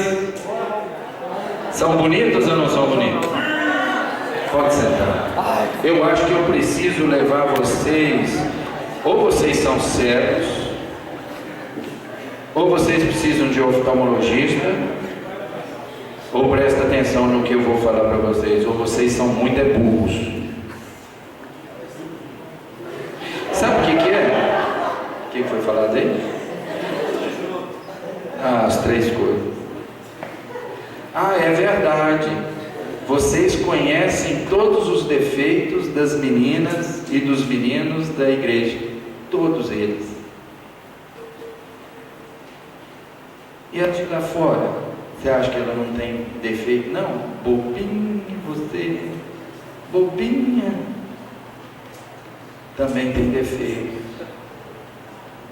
são bonitas ou não são bonitas? Pode sentar. Eu acho que eu preciso levar vocês. Ou vocês são cegos, ou vocês precisam de oftalmologista, ou presta atenção no que eu vou falar para vocês, ou vocês são muito burros. Sabe o que é? O que foi falado aí? As três coisas. É verdade. Vocês conhecem todos os defeitos das meninas e dos meninos da igreja. Todos eles. E a de lá fora? Você acha que ela não tem defeito? Não. Bobinha você. Bobinha. Também tem defeito.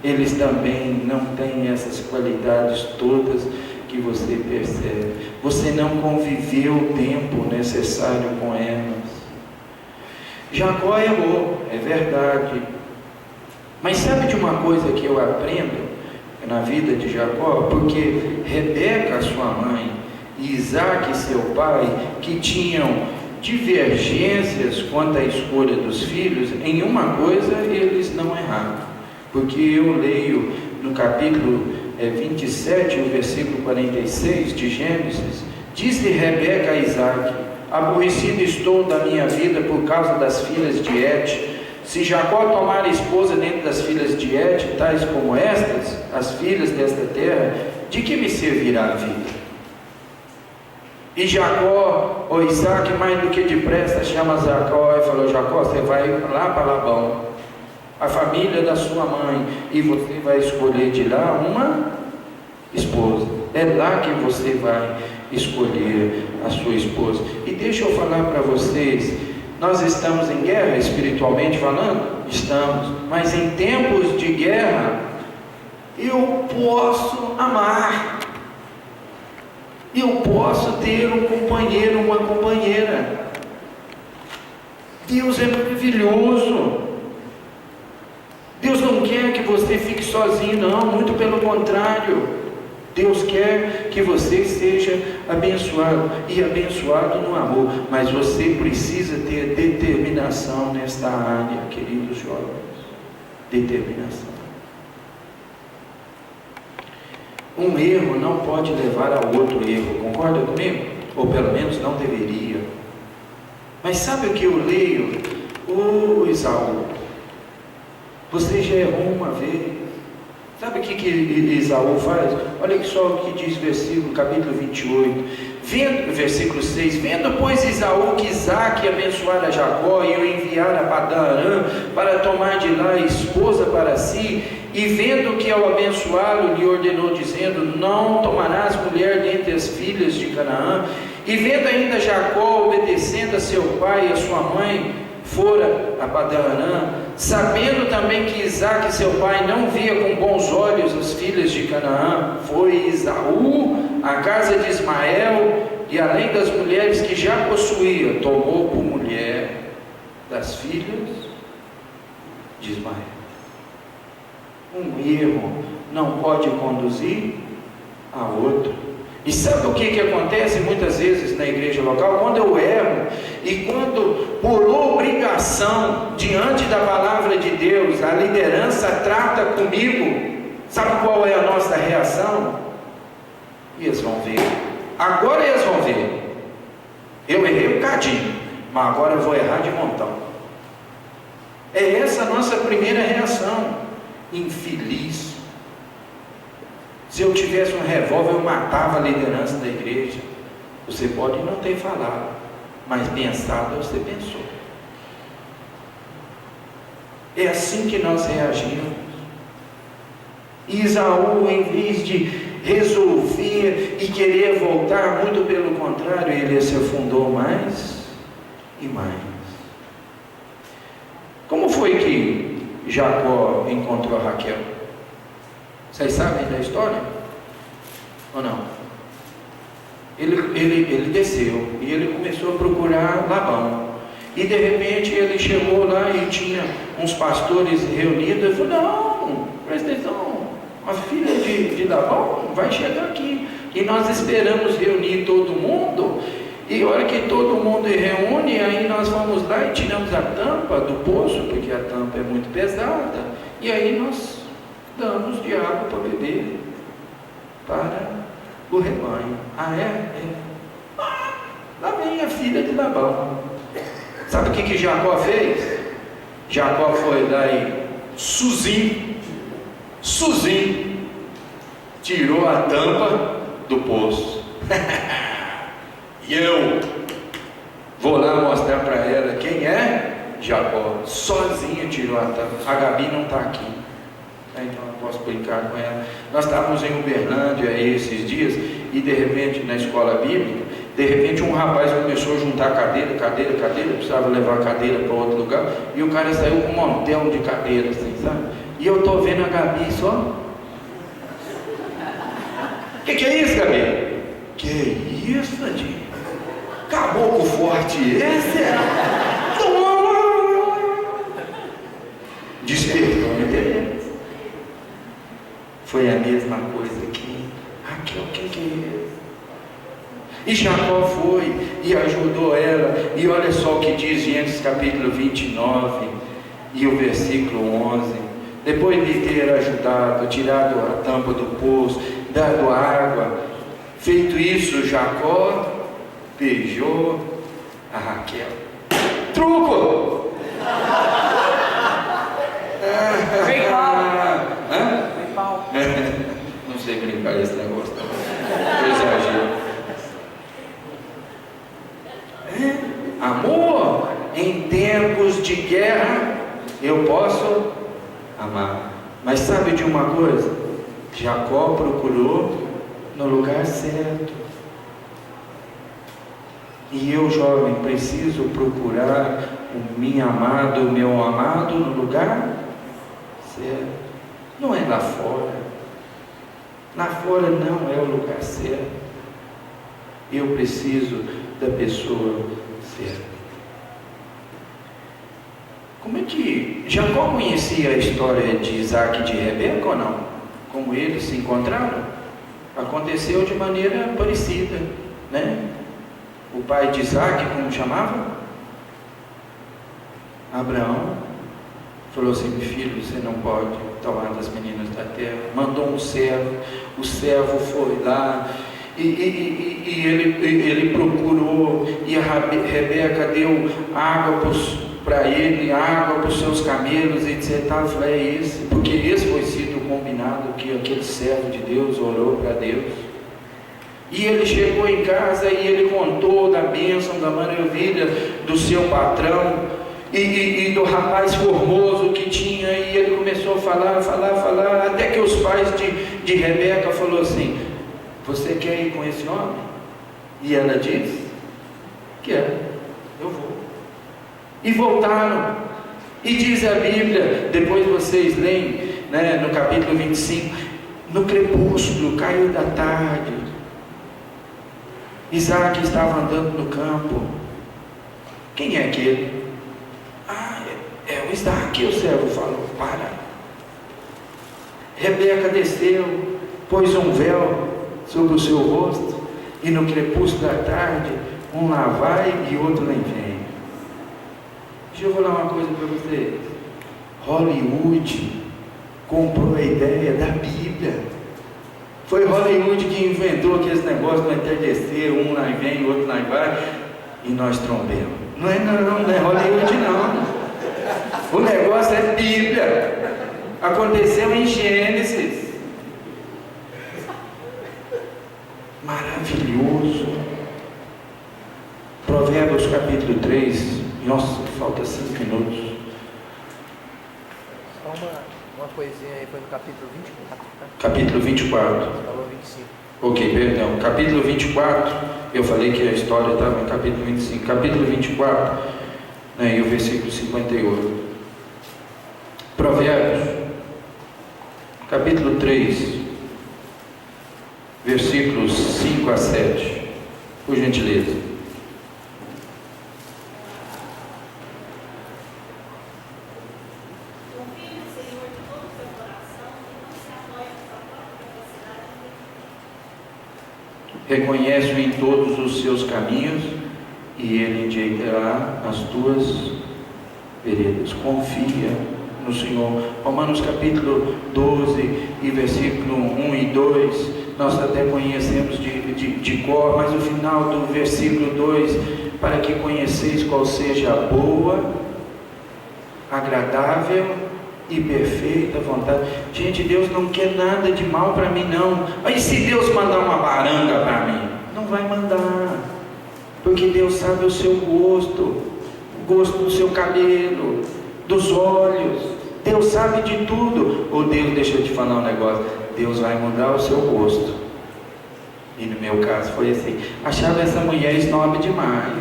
eles também não têm essas qualidades todas que você percebe. Você não conviveu o tempo necessário com elas. Jacó errou, é verdade. Mas sabe de uma coisa que eu aprendo na vida de Jacó? Porque Rebeca, sua mãe, e Isaac, seu pai, que tinham divergências quanto à escolha dos filhos, em uma coisa eles não erraram. Porque eu leio no capítulo 27, o versículo 46 de Gênesis, disse Rebeca a Isaac: aborrecido estou da minha vida por causa das filhas de Et. Se Jacó tomar esposa dentre das filhas de Et, tais como estas, as filhas desta terra, de que me servirá a vida? E Jacó, ou Isaac, mais do que depressa, chama Jacó e falou: Jacó, você vai lá para Labão, a família da sua mãe, e você vai escolher de lá uma esposa. É lá que você vai escolher a sua esposa. E deixa eu falar para vocês, nós estamos em guerra, espiritualmente falando? Estamos. Mas em tempos de guerra, eu posso amar. Eu posso ter um companheiro, uma companheira. Deus é maravilhoso. Deus não quer que você fique sozinho, não. Muito pelo contrário. Deus quer que você seja abençoado, e abençoado no amor, mas você precisa ter determinação nesta área, queridos jovens. Determinação. Um erro não pode levar a outro erro, concorda comigo? Ou pelo menos não deveria. Mas sabe o que eu leio? Esaú, você já errou uma vez. Sabe o que Esaú faz? Olha só o que diz o versículo, capítulo 28, versículo 6. Vendo, pois, Esaú que Isaque abençoara Jacó e o enviara a Padã-Arã para tomar de lá esposa para si, e vendo que ao abençoá-lo lhe ordenou, dizendo: não tomarás mulher dentre as filhas de Canaã, e vendo ainda Jacó obedecendo a seu pai e a sua mãe, fora a Padã-Arã, sabendo também que Isaque seu pai não via com bons olhos as filhas de Canaã, foi Esaú à casa de Ismael, e além das mulheres que já possuía, tomou por mulher das filhas de Ismael. Um erro não pode conduzir a outro. E sabe o que acontece muitas vezes na igreja local? Quando eu erro, e quando por obrigação, diante da palavra de Deus, a liderança trata comigo, sabe qual é a nossa reação? E eles vão ver. Agora eles vão ver. Eu errei um cadinho, mas agora eu vou errar de montão. É essa a nossa primeira reação. Infeliz. Se eu tivesse um revólver, eu matava a liderança da igreja. Você pode não ter falado, mas pensado você pensou. É assim que nós reagimos. E Esaú, em vez de resolver e querer voltar, muito pelo contrário, ele se afundou mais e mais. Como foi que Jacó encontrou Raquel? Vocês sabem da história? Ou não? Ele desceu e ele começou a procurar Labão. E de repente ele chegou lá e tinha uns pastores reunidos. Ele falou: não, presta atenção, a filha de Labão vai chegar aqui. E nós esperamos reunir todo mundo. E a hora que todo mundo reúne, aí nós vamos lá e tiramos a tampa do poço, porque a tampa é muito pesada. E aí nós damos de água para beber para o rebanho. Ah, é? Lá vem a filha de Labão. Sabe o que Jacó fez? Jacó foi lá e Suzinho tirou a tampa do poço. E eu vou lá mostrar para ela quem é Jacó. Sozinho tirou a tampa. A Gabi não está aqui, então eu posso brincar com ela. Nós estávamos em Uberlândia esses dias, e de repente na escola bíblica, de repente um rapaz começou a juntar cadeira, precisava levar a cadeira para outro lugar, e o cara saiu com um montão de cadeiras, assim, sabe? e eu estou vendo a Gabi só. Que é isso, Gabi? Que isso, Nadinho? Caboclo forte esse? Despertou o interesse. Foi a mesma coisa aqui. Raquel, que é isso? E Jacó foi e ajudou ela. E olha só o que diz Gênesis capítulo 29 e o versículo 11. Depois de ter ajudado, tirado a tampa do poço, dado água, feito isso, Jacó beijou a Raquel. Truco! Vem pau. Hã? Vem pau. Não sei brincar esse negócio, não. Eu exagero. Amor, em tempos de guerra, eu posso amar. Mas sabe de uma coisa? Jacó procurou no lugar certo. E eu, jovem, preciso procurar o meu amado no lugar certo. Não é lá fora. Lá fora não é o lugar certo. Eu preciso da pessoa certa. Como é que Jacó conhecia a história de Isaac e de Rebeca ou não? Como eles se encontraram? Aconteceu de maneira parecida, né? O pai de Isaac, como chamava? Abraão. Falou assim: meu filho, você não pode tomar das meninas da terra. Mandou um servo. O servo foi lá e ele procurou, e a Rebeca deu água para ele, água para os seus camelos, etc. Eu falei: é esse, porque esse foi sido combinado, que aquele servo de Deus orou para Deus. E ele chegou em casa e ele contou da bênção, da maravilha do seu patrão e do rapaz formoso que tinha, e ele começou a falar, até que os pais de Rebeca falaram assim: você quer ir com esse homem? E ela disse: quero, eu vou. E voltaram. E diz a Bíblia, depois vocês leem, né, no capítulo 25, no crepúsculo, caiu da tarde, Isaac estava andando no campo. Quem é aquele? É o Isaac. O servo falou: para. Rebeca desceu, pôs um véu sobre o seu rosto, e no crepúsculo da tarde, um lá vai e outro lá vem. Deixa eu falar uma coisa para vocês. Hollywood comprou a ideia da Bíblia. Foi Hollywood que inventou aqueles negócios do entardecer, um lá vem, outro lá vai, e nós trombemos. Não é Hollywood não. O negócio é Bíblia. Aconteceu em Gênesis. Maravilhoso. Provérbios capítulo 3. Nossa, falta 5 minutos. Só uma coisinha aí, foi no capítulo 24. Tá? Capítulo 24. Você falou 25. Ok, perdão. Capítulo 24, eu falei que a história estava no capítulo 25. Capítulo 24, né, e o versículo 58. Provérbios, capítulo 3, versículos 5 a 7. Por gentileza. Reconhece-o em todos os seus caminhos, e ele endireitará as tuas veredas. Confia no Senhor. Romanos capítulo 12 e versículo 1 e 2, nós até conhecemos de cor, mas o final do versículo 2: para que conheceis qual seja a boa, agradável e perfeita vontade. Gente, Deus não quer nada de mal para mim não. Mas se Deus mandar uma baranga para mim? Não vai mandar, porque Deus sabe o seu gosto, o gosto do seu cabelo, dos olhos. Deus sabe de tudo. Ou Deus, deixa eu te falar um negócio, Deus vai mudar o seu gosto. E no meu caso foi assim: achava essa mulher snob demais.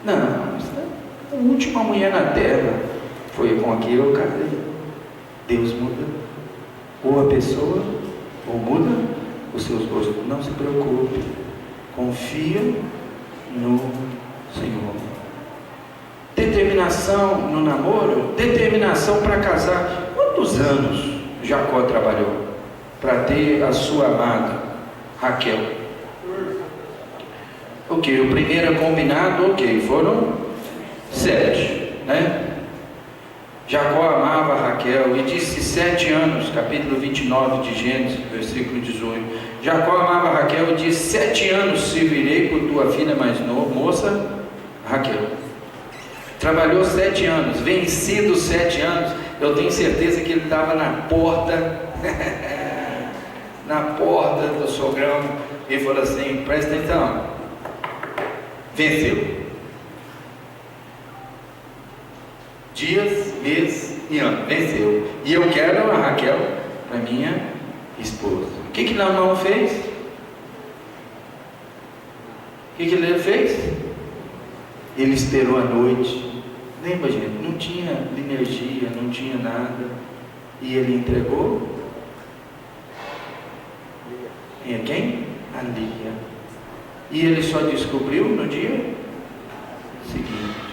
Não, essa é a última mulher na terra. Foi com aquilo eu casei. Deus muda, ou a pessoa, ou muda os seus gostos. Não se preocupe, confia no Senhor. Determinação no namoro, determinação para casar. Quantos anos Jacó trabalhou para ter a sua amada Raquel? Ok, o primeiro combinado, ok, foram 7, né? Jacó amava Raquel e disse 7 anos, capítulo 29 de Gênesis, versículo 18. Jacó amava Raquel e disse: 7 anos servirei por tua filha mais moça, Raquel. Trabalhou 7 anos, vencidos 7 anos, eu tenho certeza que ele estava na porta, na porta do sogrão, e falou assim: presta atenção, venceu. Dias, mês e ano, venceu. E eu quero a Raquel para minha esposa. O que Labão fez? O que ele fez? Ele esperou a noite. Lembra, gente? Não tinha energia, não tinha nada. E ele entregou. E a quem? A Lia. E ele só descobriu no dia seguinte.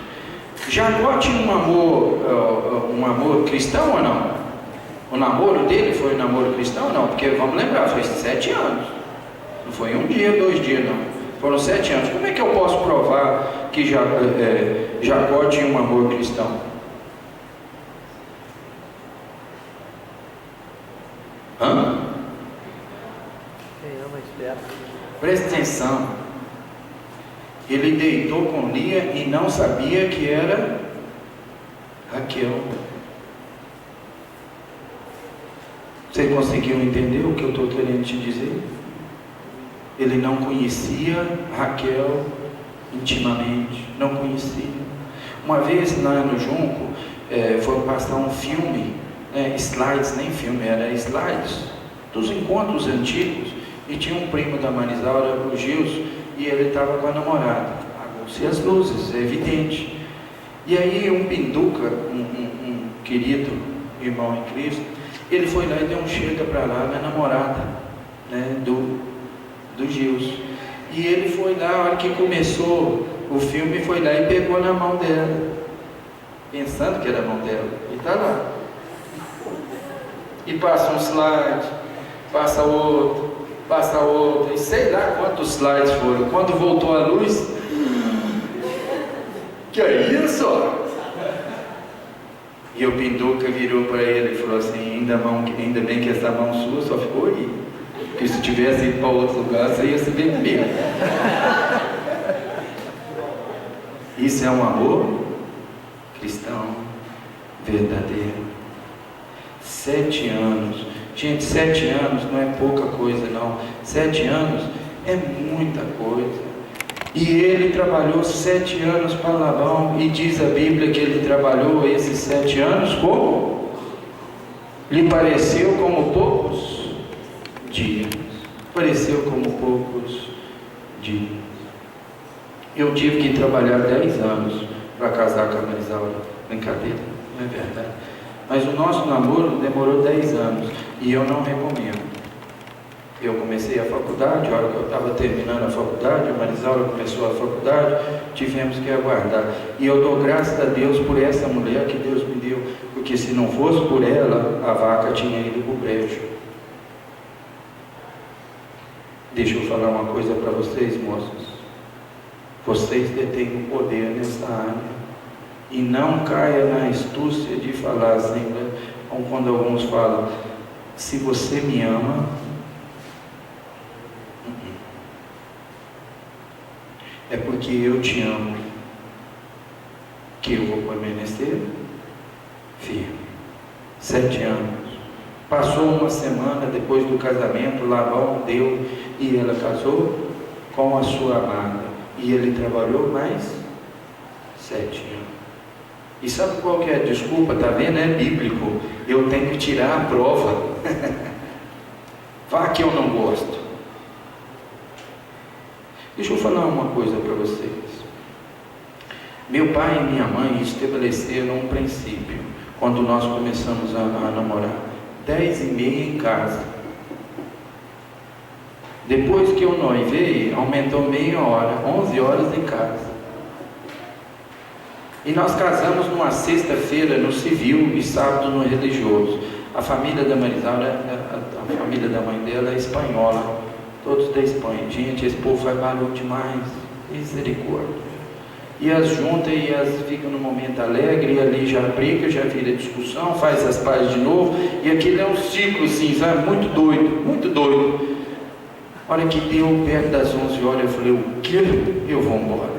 Jacó tinha um amor cristão ou não? O namoro dele foi um namoro cristão ou não? Porque vamos lembrar, foi 7 anos. Não foi um dia, 2 dias, não. Foram 7 anos. Como é que eu posso provar que Jacó tinha um amor cristão? Hã? Presta atenção. Ele deitou com Lia e não sabia que era Raquel. Você conseguiu entender o que eu estou querendo te dizer? Ele não conhecia Raquel intimamente, não conhecia. Uma vez lá no Junco, foi passar um filme, slides, nem filme, era slides, dos encontros antigos, e tinha um primo da Marisaura, o Gilson, e ele estava com a namorada. Apagou-se as luzes, é evidente. E aí um pinduca, um querido irmão em Cristo, ele foi lá e deu um chega para lá na namorada, né, do Gilson. E ele foi lá, a hora que começou o filme, foi lá e pegou na mão dela, pensando que era a mão dela, e está lá. E passa um slide, passa outro, e sei lá quantos slides foram. Quando voltou a luz, que é isso? E o pinduca virou para ele e falou assim: ainda bem que essa mão sua só ficou aí, porque se tivesse ido para outro lugar, você ia se ver comigo. Isso é um amor cristão verdadeiro. 7 anos. Gente, 7 anos não é pouca coisa, não. 7 anos é muita coisa. E ele trabalhou 7 anos para Labão, e diz a Bíblia que ele trabalhou esses 7 anos como? Lhe pareceu como poucos dias. Pareceu como poucos dias. Eu tive que trabalhar 10 anos para casar com a Marisaura. Brincadeira, não é verdade? Mas o nosso namoro demorou 10 anos, e eu não recomendo. Eu comecei a faculdade, a hora que eu estava terminando a faculdade, a Marisaura começou a faculdade, tivemos que aguardar. E eu dou graças a Deus por essa mulher que Deus me deu, porque se não fosse por ela, a vaca tinha ido para o brejo. Deixa eu falar uma coisa para vocês, moços. Vocês detêm o poder nessa área. E não caia na astúcia de falar assim, como quando alguns falam: se você me ama, é porque eu te amo, que eu vou permanecer firme. 7 anos. Passou uma semana depois do casamento, Labão deu e ela casou com a sua amada. E ele trabalhou mais 7 anos. E sabe qual que é a desculpa? Está vendo? É bíblico. Eu tenho que tirar a prova. Vá que eu não gosto. Deixa eu falar uma coisa para vocês. Meu pai e minha mãe estabeleceram um princípio. quando nós começamos a namorar. 10h30 em casa. Depois que eu noivei, aumentou meia hora, 11 horas em casa. E nós casamos numa sexta-feira no civil e sábado no religioso. A família da Marisaura, a família da mãe dela é espanhola, todos da Espanha. Gente, esse povo faz barulho demais, misericórdia. E as juntas e as ficam no momento alegre, e ali já briga, já vira discussão, faz as pazes de novo, e aquilo é um ciclo assim, sabe? Muito doido, muito doido. A hora que deu perto das 11 horas, eu falei, o quê? Eu vou embora.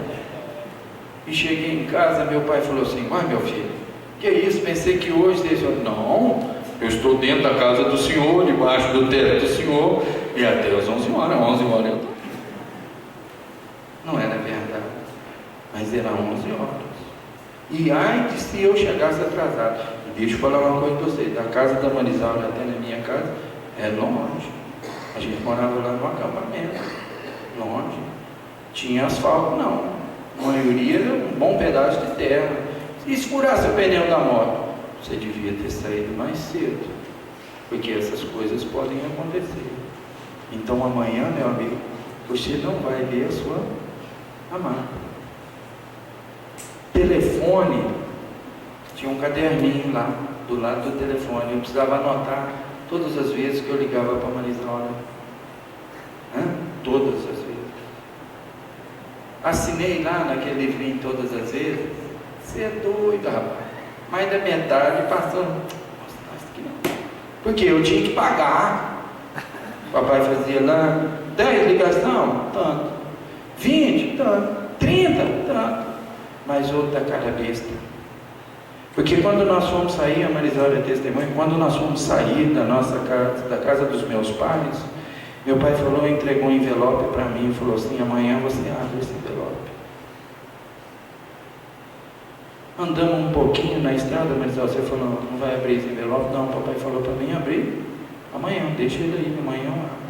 E cheguei em casa, meu pai falou assim, mas meu filho, que é isso? Pensei que hoje vocês falaram, não, eu estou dentro da casa do senhor, debaixo do teto do senhor, e até as 11 horas eu estou. Não era verdade, mas era 11 horas. E ai de se eu chegasse atrasado. E deixa eu falar uma coisa para você, da casa da Marisaura até na minha casa, é longe. A gente morava lá no acampamento, longe. Tinha asfalto não. A maioria era um bom pedaço de terra. Se furasse o pneu da moto, você devia ter saído mais cedo, porque essas coisas podem acontecer. Então amanhã, meu amigo, você não vai ver a sua amada. Telefone, tinha um caderninho lá, do lado do telefone, eu precisava anotar todas as vezes que eu ligava para a Marisaura. Todas as vezes. Assinei lá naquele livrinho todas as vezes. Você é doido, rapaz. Mais da metade passou. Nossa, aqui não. Porque eu tinha que pagar. O papai fazia lá 10 ligação, tanto. 20, tanto. 30, tanto. Mas outra cara besta. Porque quando nós fomos sair, a Marisaura é testemunha, quando nós fomos sair da nossa casa, da casa dos meus pais, meu pai falou, entregou um envelope para mim e falou assim, amanhã você abre esse envelope. Andamos um pouquinho na estrada, mas você falou, não vai abrir esse envelope? Não, o papai falou para mim abrir. Amanhã, deixa ele aí, amanhã eu abro.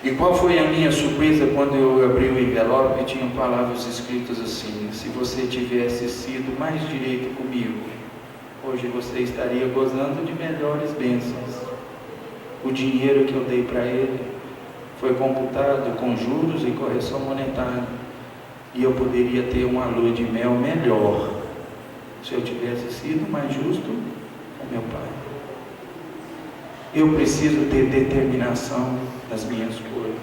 E qual foi a minha surpresa quando eu abri o envelope e tinham palavras escritas assim, se você tivesse sido mais direito comigo, hoje você estaria gozando de melhores bênçãos. O dinheiro que eu dei para ele foi computado com juros e correção monetária. E eu poderia ter uma lua de mel melhor se eu tivesse sido mais justo com meu pai. Eu preciso ter determinação nas minhas coisas.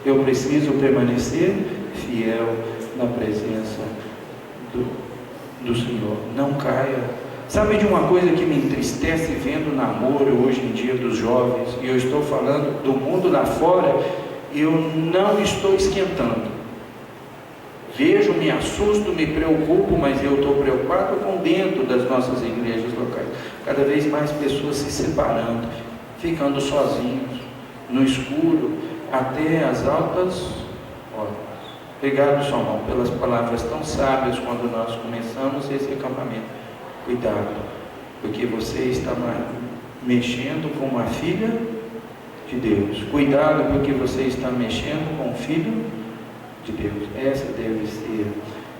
Eu preciso permanecer fiel na presença do Senhor. Não caia. Sabe de uma coisa que me entristece vendo o namoro hoje em dia dos jovens, e eu estou falando do mundo lá fora, eu não estou esquentando. Vejo, me assusto, me preocupo, mas eu estou preocupado com dentro das nossas igrejas locais. Cada vez mais pessoas se separando, ficando sozinhos, no escuro, até as altas horas. Obrigado, Salomão, pelas palavras tão sábias quando nós começamos esse acampamento. Cuidado, porque você está mexendo com uma filha de Deus. Cuidado, porque você está mexendo com um filho de Deus. Essa deve ser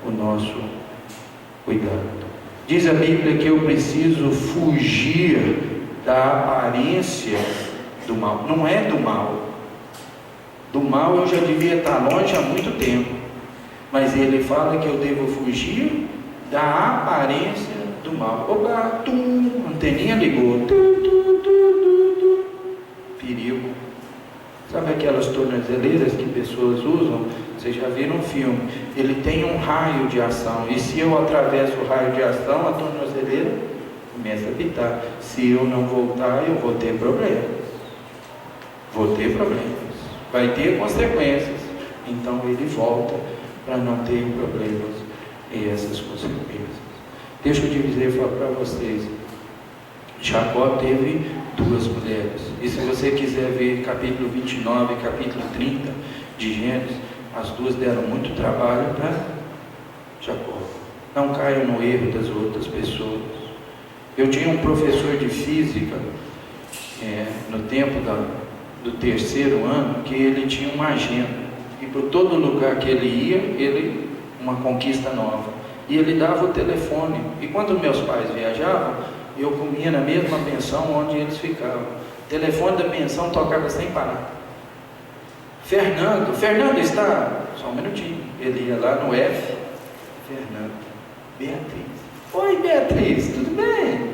o nosso cuidado. Diz a Bíblia que eu preciso fugir da aparência do mal. Não é do mal. Do mal eu já devia estar longe há muito tempo. Mas ele fala que eu devo fugir da aparência do mal. Opa, anteninha ligou. Perigo. Sabe aquelas tornozeleiras que pessoas usam? Vocês já viram um filme? Ele tem um raio de ação. E se eu atravesso o raio de ação, a tornozeleira começa a apitar. Se eu não voltar, eu vou ter problemas. Vou ter problemas. Vai ter consequências. Então ele volta para não ter problemas e essas consequências. Deixa eu dizer para vocês, Jacó teve 2 mulheres, e se você quiser ver capítulo 29 e capítulo 30 de Gênesis, as duas deram muito trabalho para Jacó. Não caia no erro das outras pessoas. Eu tinha um professor de física, no tempo do 3º ano, que ele tinha uma agenda, e por todo lugar que ele ia, uma conquista nova. e ele dava o telefone. E quando meus pais viajavam, eu comia na mesma pensão onde eles ficavam. O telefone da pensão tocava sem parar. Fernando está? Só um minutinho. Ele ia lá no F. Fernando. Beatriz. Oi, Beatriz, tudo bem?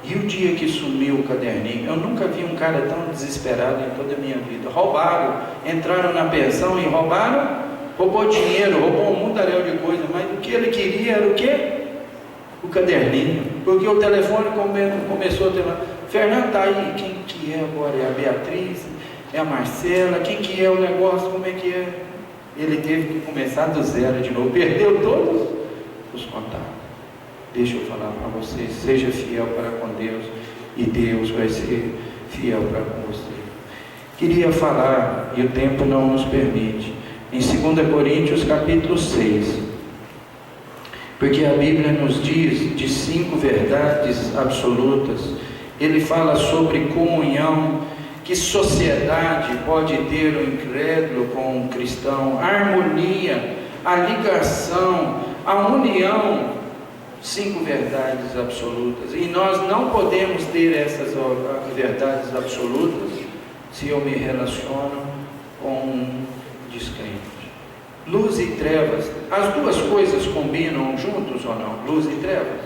E o dia que sumiu o caderninho, eu nunca vi um cara tão desesperado em toda a minha vida. Roubaram, entraram na pensão e roubou dinheiro, roubou um mundaréu de coisa, mas o que ele queria era o quê? O caderninho, porque o telefone começou a ter lá, Fernando está aí, quem que é agora? É a Beatriz? É a Marcela? Quem que é o negócio? Como é que é? Ele teve que começar do zero de novo, perdeu todos os contatos. Deixa eu falar para vocês, seja fiel para com Deus, e Deus vai ser fiel para com você. Queria falar, e o tempo não nos permite, em 2 Coríntios capítulo 6, porque a Bíblia nos diz de 5 verdades absolutas. Ele fala sobre comunhão, que sociedade pode ter o incrédulo com o cristão, a harmonia, a ligação, a união. 5 verdades absolutas, e nós não podemos ter essas verdades absolutas se eu me relaciono com um descrente. Luz e trevas, as duas coisas combinam juntos ou não? Luz e trevas.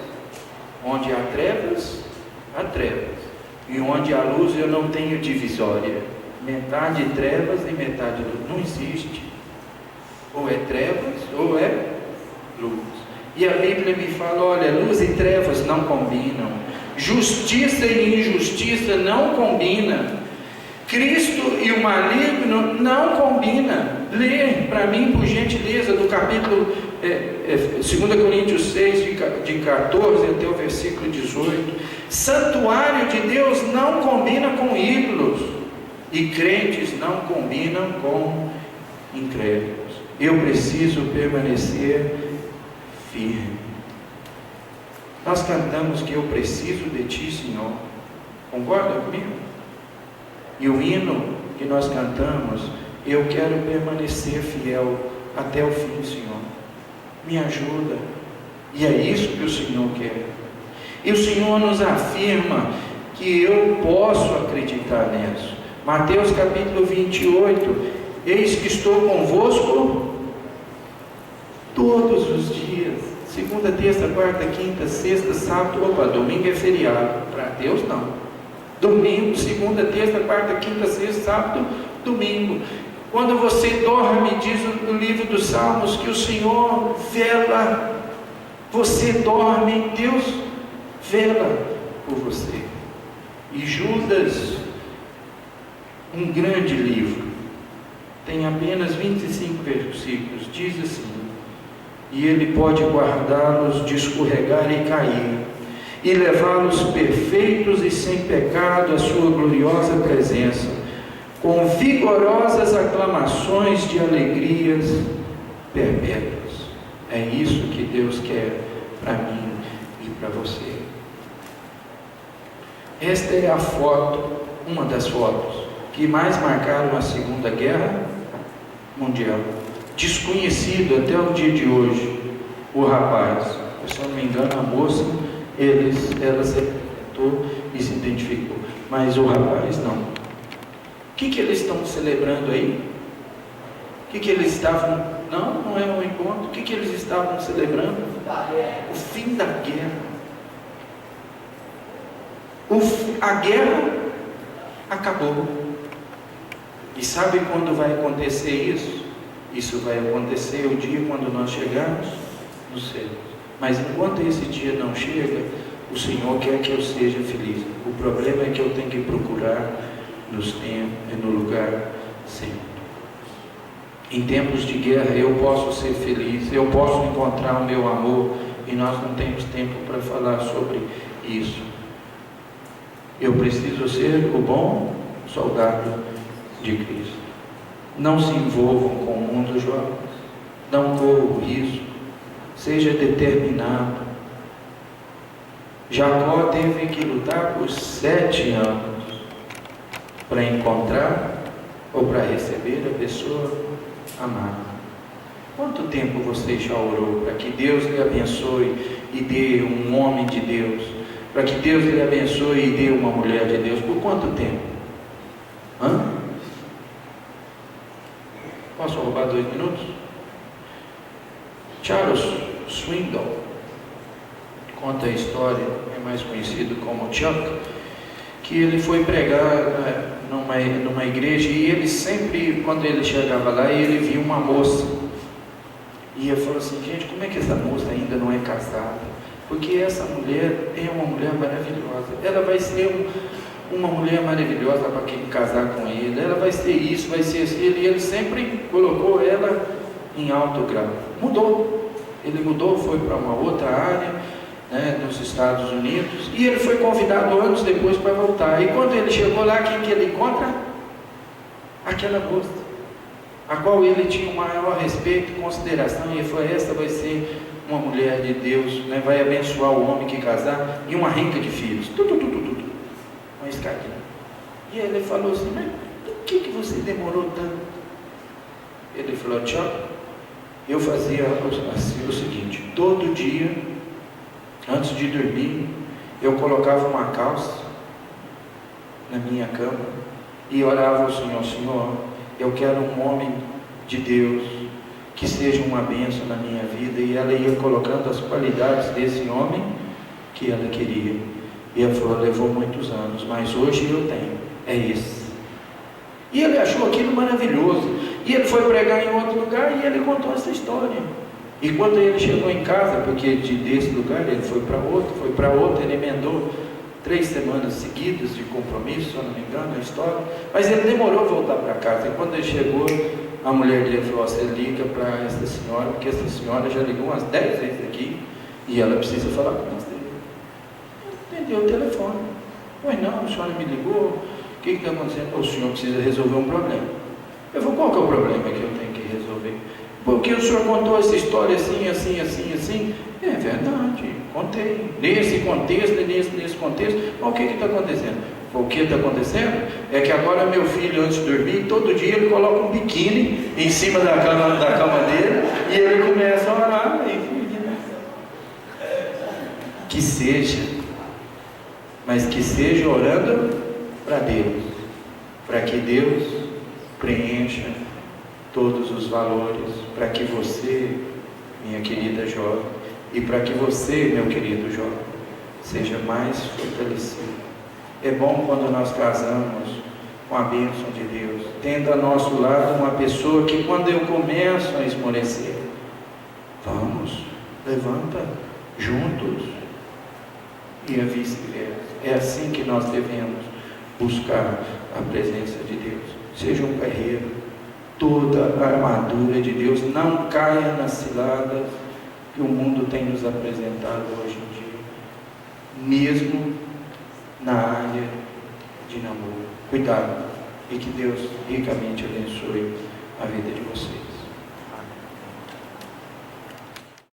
Onde há trevas, e onde há luz eu não tenho divisória, metade trevas e metade luz, não existe. Ou é trevas ou é luz. E a Bíblia me fala, olha, luz e trevas não combinam, justiça e injustiça não combinam, Cristo e o maligno não combinam. Lê para mim, por gentileza, do capítulo 2 Coríntios 6, de 14 até o versículo 18. Santuário de Deus não combina com ídolos, e crentes não combinam com incrédulos. Eu preciso permanecer firme. Nós cantamos que eu preciso de Ti, Senhor. Concorda comigo? E o hino que nós cantamos, eu quero permanecer fiel até o fim, Senhor. Me ajuda. E é isso que o Senhor quer. E o Senhor nos afirma que eu posso acreditar nisso. Mateus capítulo 28, eis que estou convosco todos os dias, segunda, terça, quarta, quinta, sexta, sábado, domingo é feriado, para Deus não, domingo, segunda, terça, quarta, quinta, sexta, sábado, domingo. Quando você dorme, diz no livro dos Salmos, que o Senhor vela, você dorme, Deus vela por você. E Judas, um grande livro, tem apenas 25 versículos, diz assim: e Ele pode guardá-los de escorregar e cair, e levá-los perfeitos e sem pecado à sua gloriosa presença, com vigorosas aclamações de alegrias perpétuas. É isso que Deus quer para mim e para você. Esta é a foto, uma das fotos que mais marcaram a Segunda Guerra Mundial. Desconhecido até o dia de hoje, o rapaz, se eu não me engano, a moça, ela se apresentou e se identificou, mas o rapaz não. O que eles estão celebrando aí? O que eles estavam, não é um encontro, o que eles estavam celebrando? O fim da guerra. A guerra acabou. E sabe quando vai acontecer isso? Isso vai acontecer o dia quando nós chegarmos no céu. Mas enquanto esse dia não chega, o Senhor quer que eu seja feliz. O problema é que eu tenho que procurar nos tempos e no lugar certo. Em tempos de guerra eu posso ser feliz, eu posso encontrar o meu amor, e nós não temos tempo para falar sobre isso. Eu preciso ser o bom soldado de Cristo. Não se envolvam com o mundo, jovens. Não corram risco. Seja determinado. Jacó teve que lutar por 7 anos para encontrar ou para receber a pessoa amada. Quanto tempo você já orou para que Deus lhe abençoe e dê um homem de Deus? Para que Deus lhe abençoe e dê uma mulher de Deus? Por quanto tempo? Posso roubar 2 minutos? Charles Swindoll conta a história, é mais conhecido como Chuck, que ele foi pregar numa igreja e ele sempre, quando ele chegava lá, ele via uma moça. E ele falou assim: gente, como é que essa moça ainda não é casada? Porque essa mulher é uma mulher maravilhosa. Ela vai ser uma mulher maravilhosa para quem casar com ele. Ela vai ser isso, vai ser aquilo. E ele sempre colocou ela em alto grau. Mudou. Ele mudou, foi para uma outra área, nos Estados Unidos. E ele foi convidado anos depois para voltar. E quando ele chegou lá, quem que ele encontra? Aquela moça, a qual ele tinha o maior respeito e consideração. E ele falou: essa vai ser uma mulher de Deus, vai abençoar o homem que casar, e uma renca de filhos, uma escadinha. E ele falou assim: mas por que você demorou tanto? Ele falou: Chuck, eu fazia o seguinte: todo dia, antes de dormir, eu colocava uma calça na minha cama e orava ao Senhor: Senhor, eu quero um homem de Deus que seja uma bênção na minha vida. E ela ia colocando as qualidades desse homem que ela queria. E ela falou: levou muitos anos, mas hoje eu tenho, é esse. E ele achou aquilo maravilhoso. E ele foi pregar em outro lugar e ele contou essa história. E quando ele chegou em casa, porque desse lugar ele foi para outro, ele emendou 3 semanas seguidas de compromisso, se eu não me engano, a história. Mas ele demorou a voltar para casa. E quando ele chegou, a mulher dele falou: você liga para essa senhora, porque essa senhora já ligou umas 10 vezes aqui e ela precisa falar com você. Entendeu o telefone. Pois não, a senhora me ligou, o que está acontecendo? O senhor precisa resolver um problema. Eu falei: qual que é o problema que eu tenho que resolver? Porque o senhor contou essa história assim, assim, assim, assim. É verdade, contei. Nesse contexto, nesse contexto. Mas o que está acontecendo? O que está acontecendo é que agora meu filho, antes de dormir, todo dia ele coloca um biquíni em cima da cama dele e ele começa a orar. Que seja, mas que seja orando para Deus, para que Deus preencha todos os valores, para que você, minha querida jovem, e para que você, meu querido jovem, seja mais fortalecido. É bom quando nós casamos com a bênção de Deus, tendo a nosso lado uma pessoa que, quando eu começo a esmorecer, vamos, levanta, juntos, e a vice-versa. É assim que nós devemos buscar a presença de Deus. Seja um guerreiro, toda a armadura de Deus, não caia nas ciladas que o mundo tem nos apresentado hoje em dia, mesmo na área de namoro. Cuidado, e que Deus ricamente abençoe a vida de vocês.